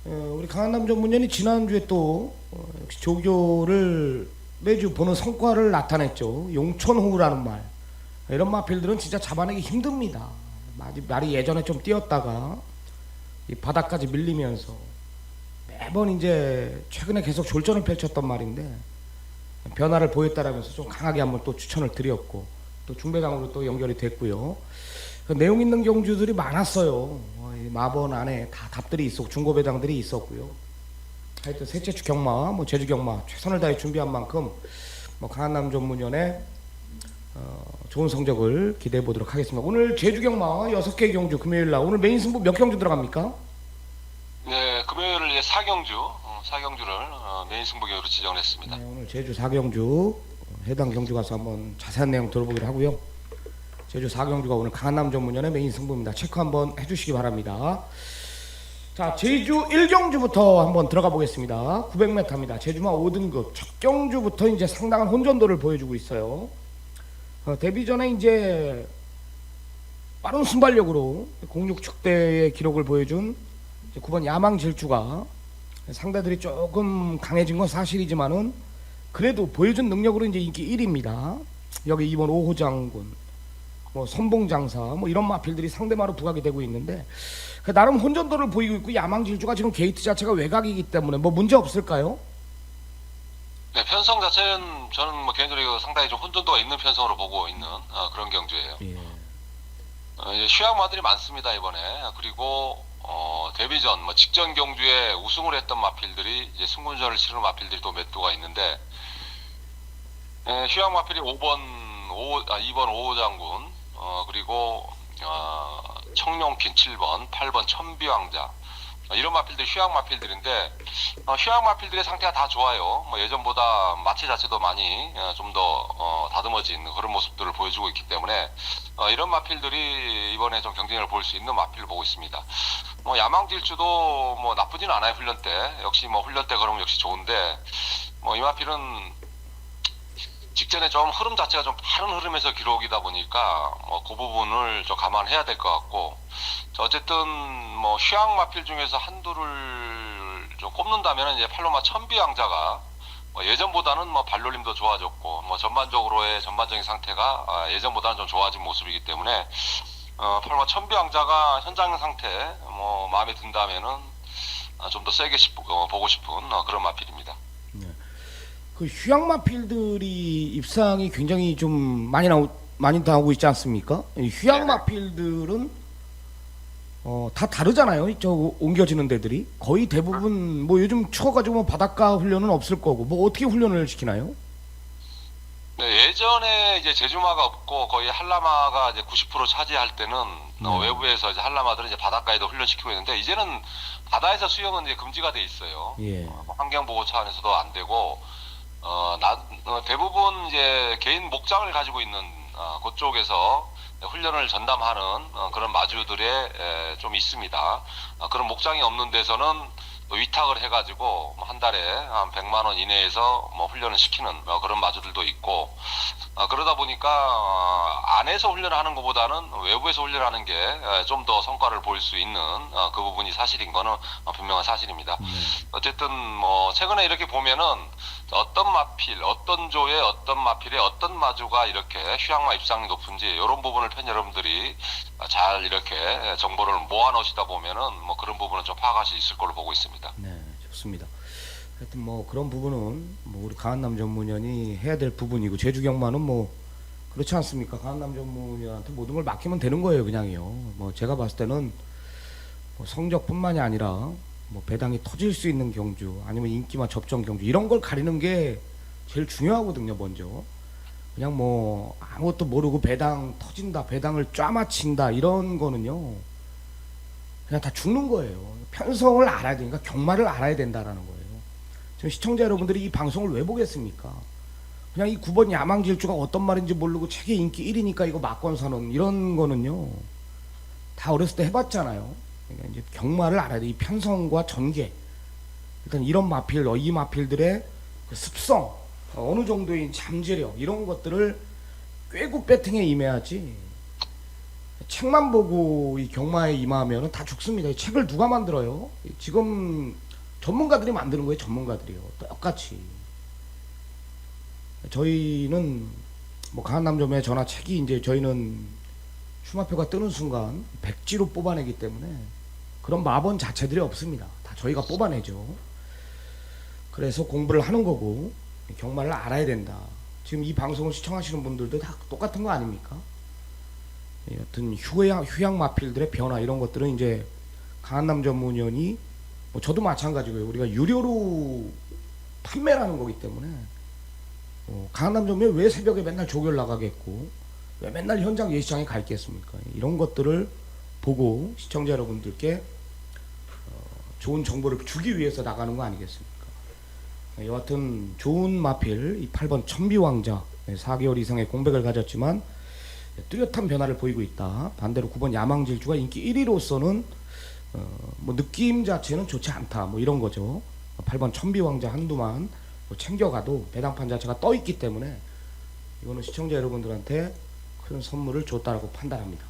우리 강한남 전문위원이 지난주에 또 역시 조교를 매주 보는 성과를 나타냈죠. 용천호우라는 말. 이런 마필들은 진짜 잡아내기 힘듭니다. 말이 예전에 좀 뛰었다가 이 바닥까지 밀리면서 매번 이제 최근에 계속 졸전을 펼쳤던 말인데 변화를 보였다라면서 좀 강하게 한번 또 추천을 드렸고 또 중배당으로 또 연결이 됐고요. 그 내용 있는 경주들이 많았어요. 이 마번 안에 다 답들이 있었고 중고배당들이 있었고요. 하여튼 셋째 주 경마, 뭐 제주 경마 최선을 다해 준비한 만큼 뭐 강한남 전문위원의 좋은 성적을 기대해 보도록 하겠습니다. 오늘 제주 경마 6개 경주 금요일 날 오늘 메인 승부 몇 경주 들어갑니까? 네, 금요일을 이제 4경주를 메인 승부경으로 지정을 했습니다. 네, 오늘 제주 4경주 해당 경주 가서 한번 자세한 내용 들어보기로 하고요. 제주 4경주가 오늘 강한남 전문위원의 메인 승부입니다. 체크 한번 해주시기 바랍니다. 자, 제주 1경주부터 한번 들어가 보겠습니다. 900m입니다. 제주마 5등급 첫 경주부터 이제 상당한 혼전도를 보여주고 있어요. 데뷔 전에 이제 빠른 순발력으로 06축대의 기록을 보여준 9번 야망질주가 상대들이 조금 강해진 건 사실이지만은 그래도 보여준 능력으로 이제 인기 1위입니다. 여기 2번 오호장군, 뭐 선봉장사, 뭐 이런 마필들이 상대마로 부각이 되고 있는데 나름 혼전도를 보이고 있고 야망질주가 지금 게이트 자체가 외곽이기 때문에 뭐 문제 없을까요? 네, 편성 자체는 저는 뭐 개인적으로 상당히 좀 혼돈도가 있는 편성으로 보고 있는 그런 경주예요. 예. 이제 휴양마들이 많습니다 이번에. 그리고 데뷔전 뭐 직전 경주에 우승을 했던 마필들이 이제 승군전을 치르는 마필들이 또 몇 도가 있는데 휴양 마필이 2번 오호장군 그리고 청룡킨 7번 8번 천비왕자 이런 마필들이 휴양 마필들인데 휴양 마필들의 상태가 다 좋아요. 뭐 예전보다 마체 자체도 많이 좀 더 다듬어진 그런 모습들을 보여주고 있기 때문에 이런 마필들이 이번에 좀 경쟁을 볼 수 있는 마필을 보고 있습니다. 뭐 야망질주도 뭐 나쁘진 않아요. 훈련 때 역시 뭐 훈련 때 그러면 역시 좋은데 뭐 이 마필은 직전에 좀 흐름 자체가 좀 빠른 흐름에서 기록이다 보니까 뭐 그 부분을 좀 감안해야 될 것 같고 어쨌든 뭐 휴양 마필 중에서 한두를 좀 꼽는다면 이제 팔로마 천비왕자가 뭐 예전보다는 뭐 발놀림도 좋아졌고 뭐 전반적으로의 전반적인 상태가 예전보다는 좀 좋아진 모습이기 때문에 팔로마 천비왕자가 현장 상태 뭐 마음에 든다면은 좀 더 세게 보고 싶은 그런 마필입니다. 그 휴양 마필들이 입상이 굉장히 좀 많이 나오고 있지 않습니까? 이 휴양 마필들은 다 다르잖아요. 저 옮겨지는 데들이 거의 대부분 뭐 요즘 추워가지고 뭐 바닷가 훈련은 없을 거고 뭐 어떻게 훈련을 시키나요? 네, 예전에 이제 제주마가 없고 거의 한라마가 이제 90% 차지할 때는 외부에서 이제 한라마들은 이제 바닷가에도 훈련시키고 있는데 이제는 바다에서 수영은 이제 금지가 돼 있어요. 예. 환경보호차 안에서도 안 되고 대부분 이제 개인 목장을 가지고 있는 그쪽에서 훈련을 전담하는 그런 마주들에 좀 있습니다. 그런 목장이 없는 데서는 또 위탁을 해가지고 한 달에 한 100만 원 이내에서 뭐 훈련을 시키는 그런 마주들도 있고 그러다 보니까 안에서 훈련을 하는 것보다는 외부에서 훈련하는 게 좀 더 성과를 볼 수 있는 그 부분이 사실인 거는 분명한 사실입니다. 어쨌든 뭐 최근에 이렇게 보면은 어떤 마필, 어떤 조에 어떤 마필에 어떤 마주가 이렇게 휴양마 입상이 높은지 이런 부분을 팬 여러분들이 잘 이렇게 정보를 모아 놓으시다 보면은 뭐 그런 부분은 좀 파악할 수 있을 걸로 보고 있습니다. 네, 좋습니다. 하여튼 뭐 그런 부분은 뭐 우리 강한남 전문위원이 해야 될 부분이고 제주 경마는 뭐 그렇지 않습니까? 강한남 전문위원한테 모든 걸 맡기면 되는 거예요, 그냥요. 뭐 제가 봤을 때는 뭐 성적뿐만이 아니라 뭐 배당이 터질 수 있는 경주 아니면 인기만 접전 경주 이런 걸 가리는 게 제일 중요하거든요. 먼저 그냥 뭐 아무것도 모르고 배당 터진다, 배당을 쫙맞힌다 이런 거는요 그냥 다 죽는 거예요. 편성을 알아야 되니까 경마를 알아야 된다라는 거예요. 지금 시청자 여러분들이 이 방송을 왜 보겠습니까? 그냥 이 9번 야망질주가 어떤 말인지 모르고 책의 인기 1위니까 이거 막권사는 이런 거는요 다 어렸을 때 해봤잖아요. 그러니까 이제 경마를 알아야 돼. 이 편성과 전개 일단 이런 마필, 이 마필들의 그 습성 어느 정도의 잠재력 이런 것들을 꿰고 배팅에 임해야지 책만 보고 이 경마에 임하면 다 죽습니다. 이 책을 누가 만들어요? 지금 전문가들이 만드는 거예요. 전문가들이요. 똑같이. 저희는 뭐 강한남점의 전화 책이 이제 저희는 슈마표가 뜨는 순간 백지로 뽑아내기 때문에 그런 마번 자체들이 없습니다. 다 저희가 뽑아내죠. 그래서 공부를 하는 거고 경마를 알아야 된다. 지금 이 방송을 시청하시는 분들도 다 똑같은 거 아닙니까? 여튼 휴양 마필들의 변화 이런 것들은 이제 강한남전문위원이 뭐 저도 마찬가지고요. 우리가 유료로 판매를 하는 거기 때문에 강한남전문위원이 왜 새벽에 맨날 조교를 나가겠고 왜 맨날 현장 예시장에 가 있겠습니까? 이런 것들을 보고 시청자 여러분들께 좋은 정보를 주기 위해서 나가는 거 아니겠습니까? 여하튼 좋은 마필 이 8번 천비왕자 4개월 이상의 공백을 가졌지만 뚜렷한 변화를 보이고 있다. 반대로 9번 야망질주가 인기 1위로서는 뭐 느낌 자체는 좋지 않다. 뭐 이런 거죠. 8번 천비왕자 한두만 뭐 챙겨가도 배당판 자체가 떠 있기 때문에 이거는 시청자 여러분들한테 큰 선물을 줬다라고 판단합니다.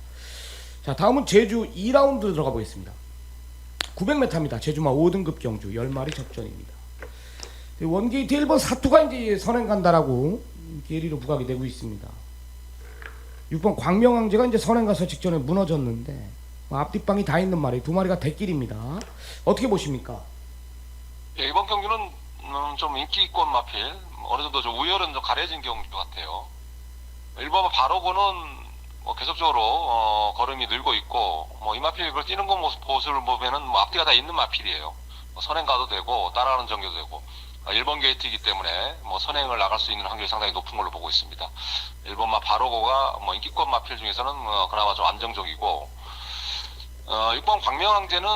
자, 다음은 제주 2라운드 들어가 보겠습니다. 900m입니다. 제주마 5등급 경주 10마리 접전입니다. 원게이트 1번 사투가 이제 선행 간다라고 계리로 부각이 되고 있습니다. 6번 광명왕제가 이제 선행 가서 직전에 무너졌는데 앞뒷방이 다 있는 말이 두 마리가 대길입니다. 어떻게 보십니까? 예, 이번 경기는 좀 인기있건 마필 어느 정도 좀 우열은 좀 가려진 경기 같아요. 1번 바로고는 뭐 계속적으로 걸음이 늘고 있고 뭐 이 마필 그 뛰는 거 모습을 보면은 뭐 앞뒤가 다 있는 마필이에요. 뭐 선행 가도 되고 따라가는 전개도 되고 1번 게이트이기 때문에 뭐 선행을 나갈 수 있는 확률이 상당히 높은 걸로 보고 있습니다. 1번 바로고가 뭐 인기권 마필 중에서는 그나마 좀 안정적이고 6번 광명왕제는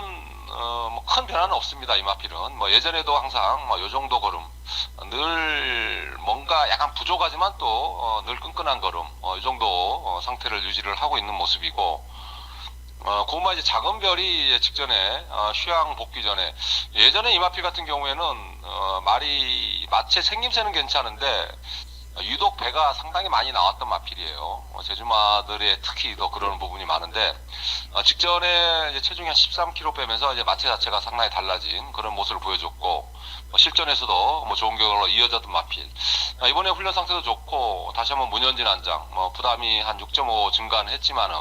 뭐 큰 변화는 없습니다. 이 마필은 뭐 예전에도 항상 뭐 요 정도 걸음 늘 뭔가 약간 부족하지만 또 늘 끈끈한 걸음 이 정도 상태를 유지를 하고 있는 모습이고 고마 이제 작은 별이 직전에 휴양 복귀 전에 예전에 이 마필 같은 경우에는 말이 마체 생김새는 괜찮은데 유독 배가 상당히 많이 나왔던 마필이에요. 제주마들의 특히 더 그런 부분이 많은데 직전에 이제 체중이 한 13kg 빼면서 이제 마체 자체가 상당히 달라진 그런 모습을 보여줬고 실전에서도 뭐 좋은 결과로 이어졌던 마필. 이번에 훈련 상태도 좋고 다시 한번 문현진 안장 부담이 한 6.5 증가는 했지만은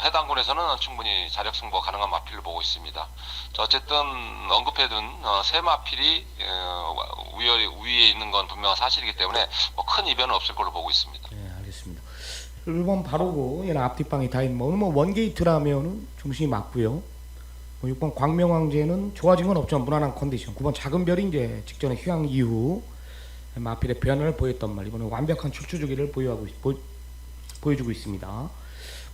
해당군에서는 충분히 자력 승부가 가능한 마필을 보고 있습니다. 어쨌든 언급해둔 세 마필이 우위에 있는 건 분명한 사실이기 때문에 뭐 큰 이변은 없을 걸로 보고 있습니다. 네, 알겠습니다. 1번 바로고 얘는 앞뒷방이 다 있는 뭐 원게이트라면은 중심이 맞고요. 6번 광명왕제는 좋아진 건 없지만 무난한 컨디션. 9번 작은 별이 이제 직전에 휴양 이후 마필의 변화를 보였던 말. 이번에 완벽한 출주 주기를 보여주고 있습니다.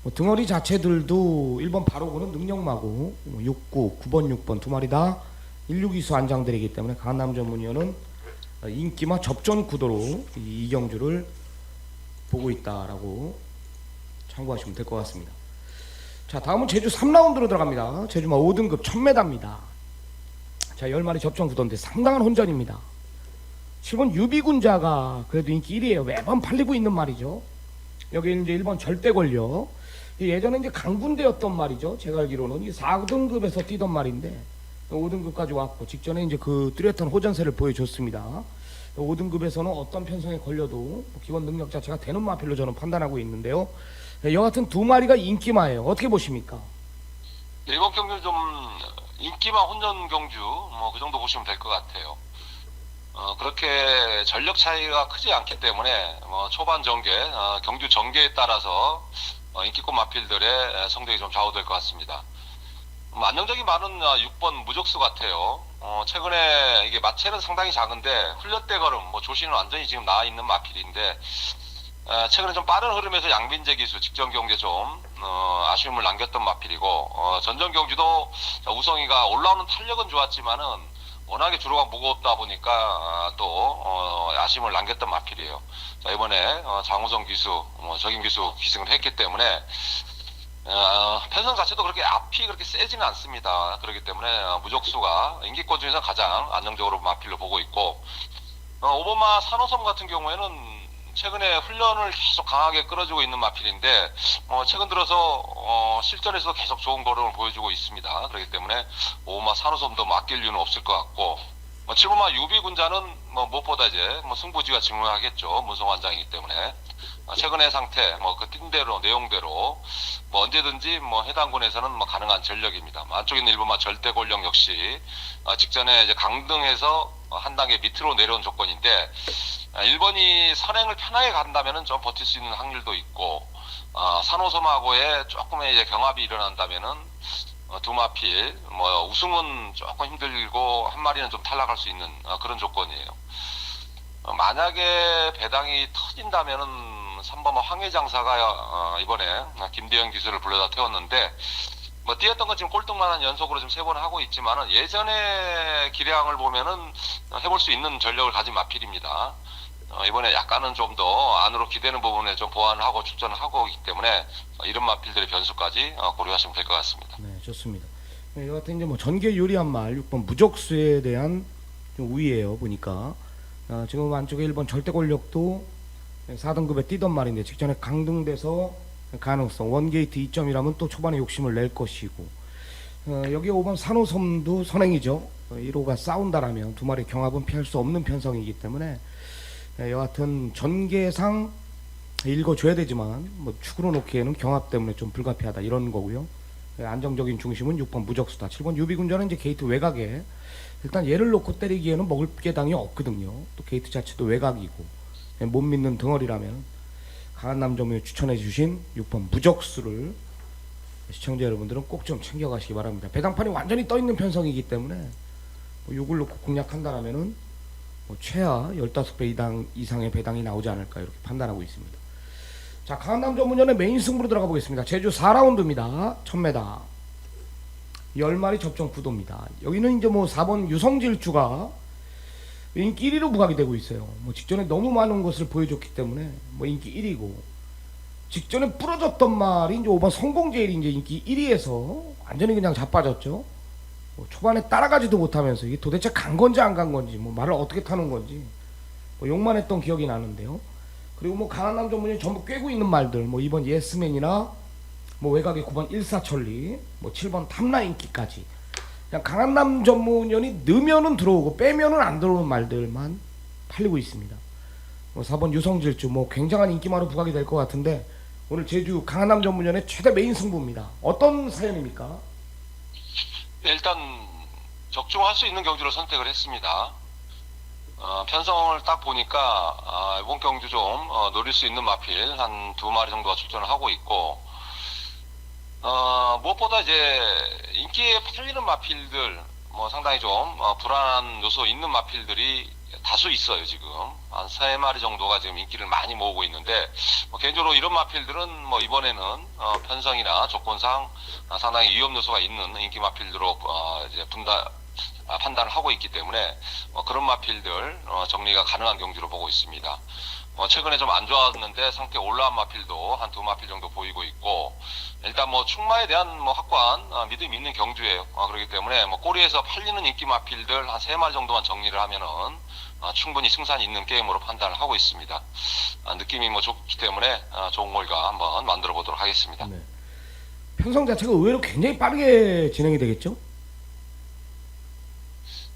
뭐 등어리 자체들도 1번 바로고는 능력마고 6구, 9번, 6번 두 마리 다 162수 안장들이기 때문에 강한남전문위원은 인기마 접전 구도로 이 경주를 보고 있다라고 참고하시면 될 것 같습니다. 자, 다음은 제주 3라운드로 들어갑니다. 제주마 5등급 1000m입니다. 자, 10마리 접전 구도인데 상당한 혼전입니다. 7번 유비군자가 그래도 인기 1위에요. 매번 팔리고 있는 말이죠. 여기 이제 1번 절대 권력. 예전에 이제 강군대였던 말이죠. 제가 알기로는 이 4등급에서 뛰던 말인데 5등급까지 왔고 직전에 이제 그 뚜렷한 호전세를 보여줬습니다. 5등급에서는 어떤 편성에 걸려도 기본 능력 자체가 되는 마필로 저는 판단하고 있는데요. 여하튼 두 마리가 인기마예요. 어떻게 보십니까? 이번 경기는 좀 인기마 혼전 경주 뭐 그 정도 보시면 될 것 같아요. 그렇게 전력 차이가 크지 않기 때문에 뭐 초반 전개, 경주 전개에 따라서 인기권 마필들의 성적이 좀 좌우될 것 같습니다. 안정적인 말은 6번 무적수 같아요. 최근에 이게 마체는 상당히 작은데 훈련대 걸음, 뭐 조신은 완전히 지금 나와 있는 마필인데 최근에 좀 빠른 흐름에서 양빈재 기수 직전 경기에 좀 아쉬움을 남겼던 마필이고 전전 경기도 우성이가 올라오는 탄력은 좋았지만은 워낙에 주로가 무겁다 보니까 또 아쉬움을 남겼던 마필이에요. 자, 이번에 장우성 기수, 적임 기수 기승을 했기 때문에 편성 자체도 그렇게 앞이 그렇게 세지는 않습니다. 그렇기 때문에 무적수가 인기권 중에서 가장 안정적으로 마필로 보고 있고 5번마 산호섬 같은 경우에는 최근에 훈련을 계속 강하게 끌어주고 있는 마필인데 최근 들어서 실전에서 계속 좋은 걸음을 보여주고 있습니다. 그렇기 때문에 5번마 산호섬도 맡길 이유는 없을 것 같고 7번마 유비군자는 무엇보다 이제 승부지가 중요하겠죠. 문성환장이기 때문에 최근의 상태 그 뛴대로 내용대로 언제든지 해당군에서는 가능한 전력입니다. 안쪽에 있는 1번마 절대 권력 역시 직전에 이제 강등해서 한 단계 밑으로 내려온 조건인데 1번이 선행을 편하게 간다면은 좀 버틸 수 있는 확률도 있고 산호섬하고의 조금의 이제 경합이 일어난다면은 두 마필 우승은 조금 힘들고 한 마리는 좀 탈락할 수 있는 그런 조건이에요. 만약에 배당이 터진다면은 3번 황해장사가 이번에 김대현 기수를 불러다 태웠는데 뛰었던 건 지금 꼴등만한 연속으로 지금 3번 하고 있지만은 예전의 기량을 보면은 해볼 수 있는 전력을 가진 마필입니다. 이번에 약간은 좀 더 안으로 기대는 부분에 좀 보완하고 출전을 하고 있기 때문에 이런 마필들의 변수까지 고려하시면 될 것 같습니다. 네, 좋습니다. 네, 여하튼 이제 전개 유리한 말 6번 무적수에 대한 좀 우위예요. 보니까 지금 안쪽에 1번 절대 권력도 4등급에 뛰던 말인데 직전에 강등돼서 가능성 원게이트 2점이라면 또 초반에 욕심을 낼 것이고 여기 5번 산호섬도 선행이죠. 1호가 싸운다라면 두 마리 경합은 피할 수 없는 편성이기 때문에 여하튼 전개상 읽어줘야 되지만 축으로 놓기에는 경합 때문에 좀 불가피하다 이런 거고요. 안정적인 중심은 6번 무적수다. 7번 유비군자는 이제 게이트 외곽에 일단 얘를 놓고 때리기에는 먹을 게 당이 없거든요. 또 게이트 자체도 외곽이고 못 믿는 덩어리라면 강한 남정미 추천해 주신 6번 무적수를 시청자 여러분들은 꼭 좀 챙겨가시기 바랍니다. 배당판이 완전히 떠있는 편성이기 때문에 6을 놓고 공략한다라면은 최하 15배 이상의 배당이 나오지 않을까 이렇게 판단하고 있습니다. 자, 강한남 전문전의 메인 승부로 들어가 보겠습니다. 제주 4라운드입니다. 1000m 10마리 접종 구도입니다. 여기는 이제 4번 유성질주가 인기 1위로 부각이 되고 있어요. 직전에 너무 많은 것을 보여줬기 때문에 인기 1위고 직전에 부러졌던 말이 이제 5번 성공제일이 이제 인기 1위에서 완전히 그냥 자빠졌죠. 초반에 따라가지도 못하면서 이게 도대체 간 건지 안 간 건지 말을 어떻게 타는 건지 욕만 했던 기억이 나는데요. 그리고 강한남 전문이 전부 꿰고 있는 말들 2번 예스맨이나 외곽의 9번 일사천리 7번 탐라인기까지 그냥 강한남 전문연이 넣으면은 들어오고 빼면은 안 들어오는 말들만 팔리고 있습니다. 4번 유성질주 굉장한 인기마로 부각이 될 것 같은데 오늘 제주 강한남 전문연의 최대 메인 승부입니다. 어떤 사연입니까? 일단 적중할 수 있는 경주를 선택을 했습니다. 편성을 딱 보니까 이번 경주 좀 노릴 수 있는 마필 한 2마리 정도가 출전을 하고 있고 무엇보다 이제 인기에 팔리는 마필들 상당히 좀 불안한 요소 있는 마필들이 다수 있어요. 지금 한 3마리 정도가 지금 인기를 많이 모으고 있는데 개인적으로 이런 마필들은 이번에는 편성이나 조건상 상당히 위험 요소가 있는 인기 마필들로 이제 판단을 하고 있기 때문에 그런 마필들 정리가 가능한 경주로 보고 있습니다. 최근에 좀 안 좋았는데 상태 올라온 마필도 한 2마필 정도 보이고 있고 일단 충마에 대한 확고한 믿음이 있는 경주예요. 그렇기 때문에 꼬리에서 팔리는 인기 마필들 한 3마리 정도만 정리를 하면은 충분히 승산이 있는 게임으로 판단을 하고 있습니다. 느낌이 좋기 때문에 좋은 결과 한번 만들어 보도록 하겠습니다. 네. 편성 자체가 의외로 굉장히 빠르게 진행이 되겠죠?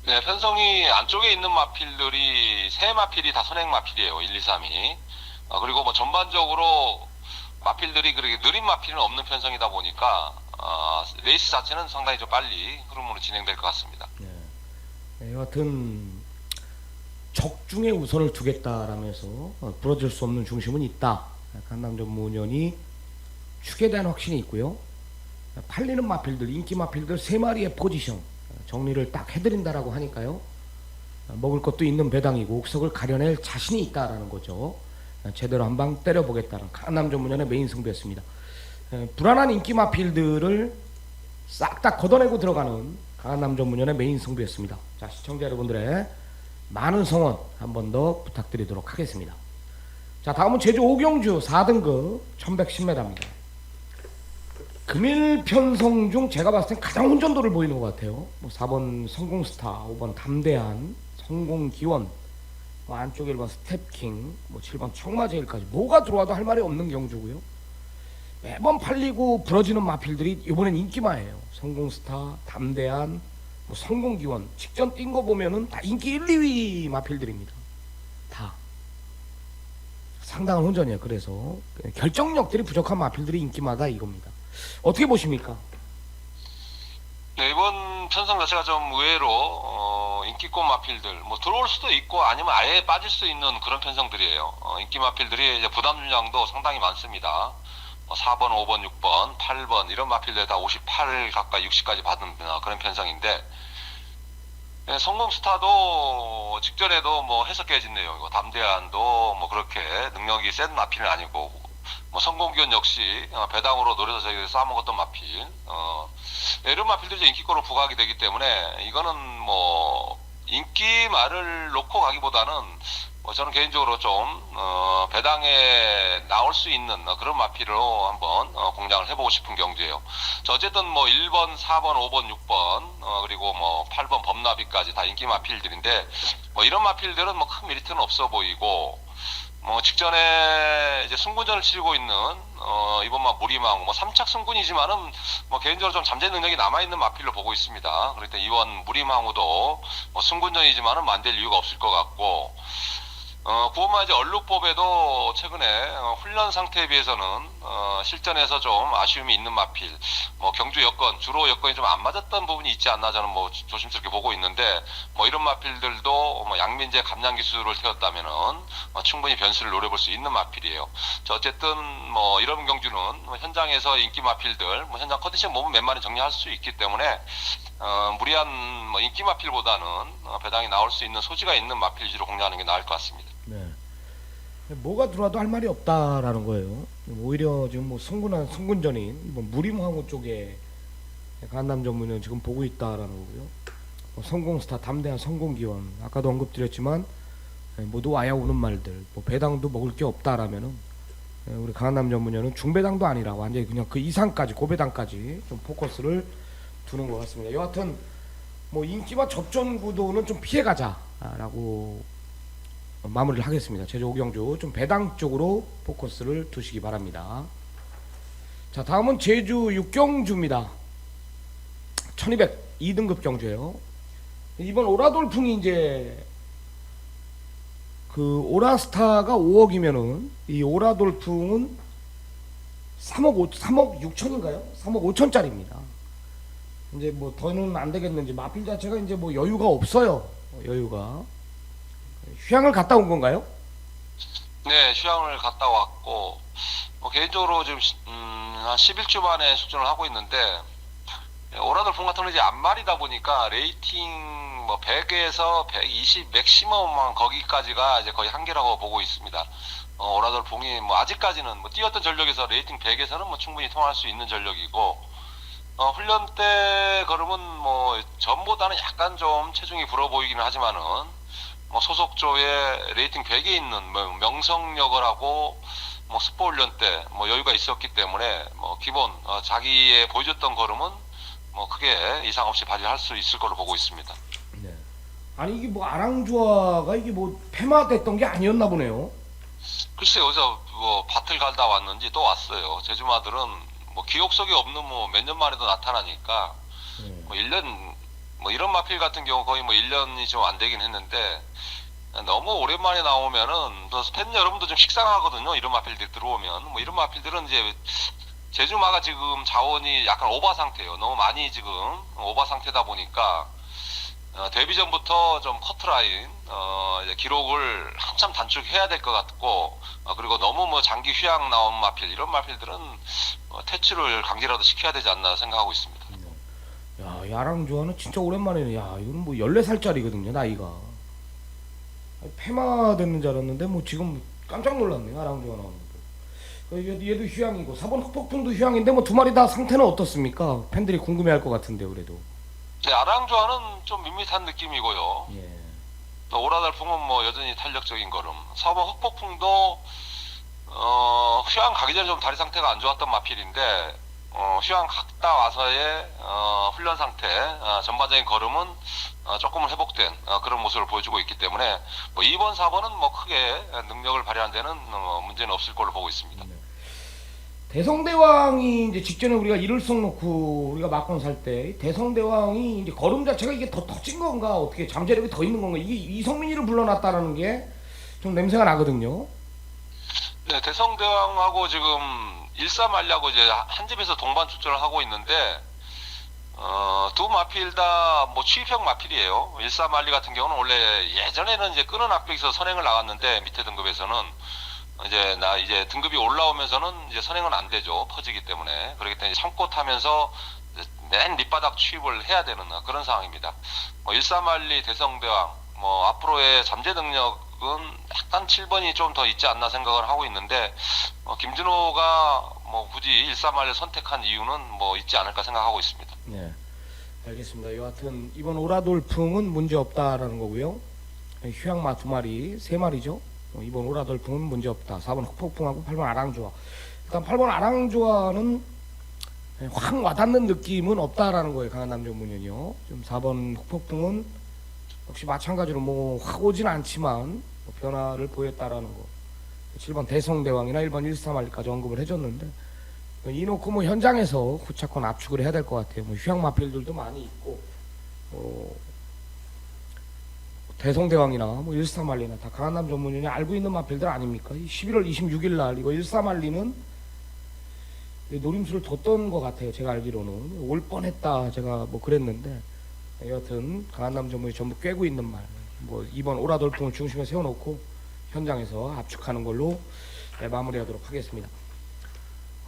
네, 편성이 안쪽에 있는 마필들이 3마필이 다 선행 마필이에요. 1, 2, 3이. 그리고 전반적으로 마필들이 그렇게 느린 마필은 없는 편성이다 보니까 레이스 자체는 상당히 좀 빨리 흐름으로 진행될 것 같습니다. 네, 여하튼 적중에 우선을 두겠다라면서 부러질 수 없는 중심은 있다. 강남 전문연이 축에 대한 확신이 있고요. 팔리는 마필들, 인기 마필들 3마리의 포지션 정리를 딱 해드린다라고 하니까요. 먹을 것도 있는 배당이고 옥석을 가려낼 자신이 있다라는 거죠. 제대로 한 방 때려보겠다는 강남 전문연의 메인 승부였습니다. 불안한 인기 마필들을 싹 다 걷어내고 들어가는 강남 전문연의 메인 승부였습니다. 자, 시청자 여러분들의 많은 성원 한 번 더 부탁드리도록 하겠습니다. 자, 다음은 제주 오경주 4등급 1110m입니다. 금일 편성 중 제가 봤을 땐 가장 혼전도를 보이는 것 같아요. 4번 성공스타, 5번 담대한, 성공기원, 안쪽에 1번 스텝킹, 7번 청마제일까지 뭐가 들어와도 할 말이 없는 경주고요. 매번 팔리고 부러지는 마필들이 이번엔 인기마예요. 성공스타, 담대한, 성공기원, 직전 뛴 거 보면은 다 인기 1, 2위 마필들입니다. 다 상당한 혼전이에요. 그래서 결정력들이 부족한 마필들이 인기마다 이겁니다. 어떻게 보십니까? 네, 이번 편성 자체가 좀 의외로 인기꽃 마필들 들어올 수도 있고 아니면 아예 빠질 수 있는 그런 편성들이에요. 인기 마필들이 이제 부담 분량도 상당히 많습니다. 4번, 5번, 6번, 8번 이런 마필들 다 58 가까이 60까지 받은 그런 편성인데, 네, 성공스타도 직전에도 해석해진네요. 이거 담대한도 그렇게 능력이 센 마필은 아니고, 성공기원 역시 배당으로 노려서 저희가 쌓아먹었던 마필, 이런 마필들이 인기권으로 부각이 되기 때문에 이거는 인기말을 놓고 가기보다는 저는 개인적으로 좀 배당에 나올 수 있는 그런 마필로 한번 공략을 해보고 싶은 경주예요. 어쨌든 1번, 4번, 5번, 6번 그리고 8번 범나비까지 다 인기 마필들인데 이런 마필들은 큰 메리트는 없어 보이고, 직전에 이제 승군전을 치르고 있는 이번 무리망 3착 승군이지만은 개인적으로 좀 잠재 능력이 남아있는 마필로 보고 있습니다. 그러니까 이번 무리망우도 승군전이지만은 만들 이유가 없을 것 같고, 구원마 이제 얼룩법에도 최근에 훈련 상태에 비해서는 실전에서 좀 아쉬움이 있는 마필, 경주 여건, 주로 여건이 좀 안 맞았던 부분이 있지 않나 저는 조심스럽게 보고 있는데, 이런 마필들도 양민재 감량 기술을 태웠다면은 충분히 변수를 노려볼 수 있는 마필이에요. 어쨌든 이런 경주는 현장에서 인기 마필들, 현장 컨디션 몸은 몇 마리 정리할 수 있기 때문에 무리한 인기 마필보다는 배당이 나올 수 있는 소지가 있는 마필 위주로 공략하는 게 나을 것 같습니다. 네. 뭐가 들어와도 할 말이 없다라는 거예요. 오히려 지금 승군전인 무림항우 쪽에 강남 전문은 지금 보고 있다라는 거고요. 성공스타, 담대한, 성공기원, 아까도 언급드렸지만 모두 와야 오는 말들, 배당도 먹을 게 없다라면은 우리 강남 전문연은 중배당도 아니라 완전히 그냥 그 이상까지 고배당까지 좀 포커스를 두는 것 같습니다. 여하튼 인기와 접전 구도는 좀 피해가자라고 마무리를 하겠습니다. 제주 오경주 좀 배당 쪽으로 포커스를 두시기 바랍니다. 자, 다음은 제주 육경주입니다. 1200 2등급 경주예요. 이번 오라돌풍이 이제 그 오라스타가 5억이면은 이 오라돌풍은 3억 6천인가요? 3억 5천짜리입니다. 이제 더는 안 되겠는지 마필 자체가 이제 여유가 없어요. 여유가. 휴양을 갔다 온 건가요? 네, 휴양을 갔다 왔고, 개인적으로 지금 한 11주 만에 수준을 하고 있는데, 오라돌풍 같은 경우는 이제 앞말이다 보니까 레이팅 100에서 120 맥시멈만 거기까지가 이제 거의 한계라고 보고 있습니다. 오라돌풍이 아직까지는 뛰었던 전력에서 레이팅 100에서는 충분히 통할 수 있는 전력이고, 훈련 때 걸음은 전보다는 약간 좀 체중이 불어 보이기는 하지만은 소속조에 레이팅 100에 있는 명성역을 하고 스포 훈련 때 여유가 있었기 때문에 기본 자기의 보여줬던 걸음은 크게 이상 없이 발휘할 수 있을 거로 보고 있습니다. 네. 아니 이게 아랑주화가 이게 폐마됐던 게 아니었나 보네요. 글쎄요, 여기서 밭을 갈다 왔는지 또 왔어요. 제주마들은 기억 속에 없는 몇 년 만에도 나타나니까 1년 이런 마필 같은 경우 거의 1년이 좀 안 되긴 했는데, 너무 오랜만에 나오면은 팬 여러분도 좀 식상하거든요. 이런 마필들 들어오면 이런 마필들은 이제 제주마가 지금 자원이 약간 오버 상태예요. 너무 많이 지금 오버 상태다 보니까 데뷔 전부터 좀 커트라인 이제 기록을 한참 단축해야 될 것 같고, 그리고 너무 뭐 장기 휴양 나온 마필 이런 마필들은 퇴출을 강제라도 시켜야 되지 않나 생각하고 있습니다. 야, 야랑 조아는 진짜 오랜만이네. 야, 이건 뭐 14살짜리거든요, 나이가. 폐마 됐는 줄 알았는데 뭐 지금 깜짝 놀랐네, 야랑 조아 나오는 거. 얘도 휴양이고 4번 흑폭풍도 휴양인데 뭐 두 마리 다 상태는 어떻습니까? 팬들이 궁금해할 것 같은데 그래도. 네, 아랑조아는 좀 밋밋한 느낌이고요. 예. 또 오라달풍은 뭐 여전히 탄력적인 걸음. 4번 흑폭풍도 휴양 가기 전에 좀 다리 상태가 안 좋았던 마필인데 휴양 갔다 와서의 훈련 상태, 전반적인 걸음은 조금은 회복된 그런 모습을 보여주고 있기 때문에 뭐 2번, 4번은 뭐 크게 능력을 발휘한 데는 문제는 없을 걸로 보고 있습니다. 대성대왕이 이제 직전에 우리가 이를성 놓고 우리가 막권 살 때 대성대왕이 이제 걸음 자체가 이게 더 터진 건가 어떻게 잠재력이 더 있는 건가 이게 이성민이를 불러놨다라는 게 좀 냄새가 나거든요. 네, 대성대왕하고 지금 일사만리하고 이제 한 집에서 동반 출전을 하고 있는데 두 마필 다 뭐 취입형 마필이에요. 일사만리 같은 경우는 원래 예전에는 이제 끄는 악백에서 선행을 나갔는데 밑에 등급에서는 이제 등급이 올라오면서는 이제 선행은 안 되죠. 퍼지기 때문에. 그렇기 때문에 참고 타면서 맨 밑바닥 취입을 해야 되는 그런 상황입니다. 뭐 일사만리 대성대왕 뭐 앞으로의 잠재 능력은 약간 7번이 좀 더 있지 않나 생각을 하고 있는데 김준호가 뭐 굳이 일사만리 선택한 이유는 뭐 있지 않을까 생각하고 있습니다. 네, 알겠습니다. 여하튼 이번 오라돌풍은 문제 없다라는 거고요. 휴양마 두 마리, 세 마리죠. 이번 오라돌풍은 문제 없다. 4번 흑폭풍하고 8번 아랑조아. 일단 8번 아랑조아는 확 와닿는 느낌은 없다라는 거예요. 강한남 전문위원이요. 좀 4번 흑폭풍은 역시 마찬가지로 뭐 확 오진 않지만 뭐 변화를 보였다라는 거. 7번 대성대왕이나 1번 일사말리까지 언급을 해줬는데 이놓고 뭐 현장에서 후차권 압축을 해야 될 것 같아요. 뭐 휴양 마필들도 많이 있고 대성대왕이나 뭐 일사말리나 다 강한남 전문위원이 알고 있는 마필들 아닙니까? 11월 26일 날 이거 일사말리는 노림수를 뒀던 것 같아요. 제가 알기로는 올 뻔했다 제가 뭐 그랬는데 여하튼 강한남 전문위 전부 꿰고 있는 말 뭐 이번 오라돌풍을 중심에 세워놓고 현장에서 압축하는 걸로 마무리하도록 하겠습니다.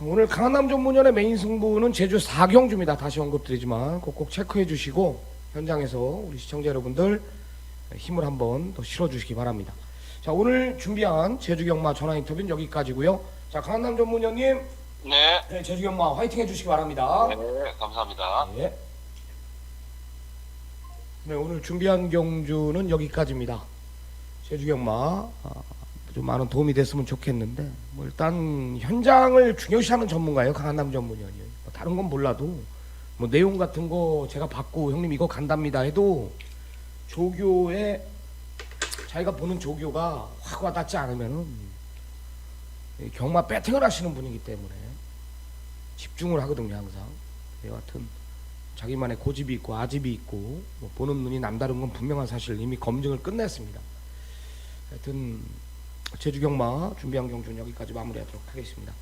오늘 강한남 전문위원의 메인 승부는 제주 4경주입니다. 다시 언급드리지만 꼭 체크해 주시고 현장에서 우리 시청자 여러분들 힘을 한번 더 실어주시기 바랍니다. 자, 오늘 준비한 제주경마 전화 인터뷰는 여기까지고요. 자, 강한남 전문위원님, 네. 제주경마 화이팅 해주시기 바랍니다. 네, 감사합니다. 네. 네, 오늘 준비한 경주는 여기까지입니다. 제주경마 좀 많은 도움이 됐으면 좋겠는데 뭐 일단 현장을 중요시하는 전문가예요. 강한남 전문위원이. 뭐 다른 건 몰라도 뭐 내용 같은 거 제가 받고 형님 이거 간답니다 해도 조교에 자기가 보는 조교가 확 와닿지 않으면은 경마 배팅을 하시는 분이기 때문에 집중을 하거든요 항상. 여하튼 자기만의 고집이 있고 아집이 있고 뭐 보는 눈이 남다른 건 분명한 사실 이미 검증을 끝냈습니다. 하여튼 제주경마 준비한 경주는 여기까지 마무리하도록 하겠습니다.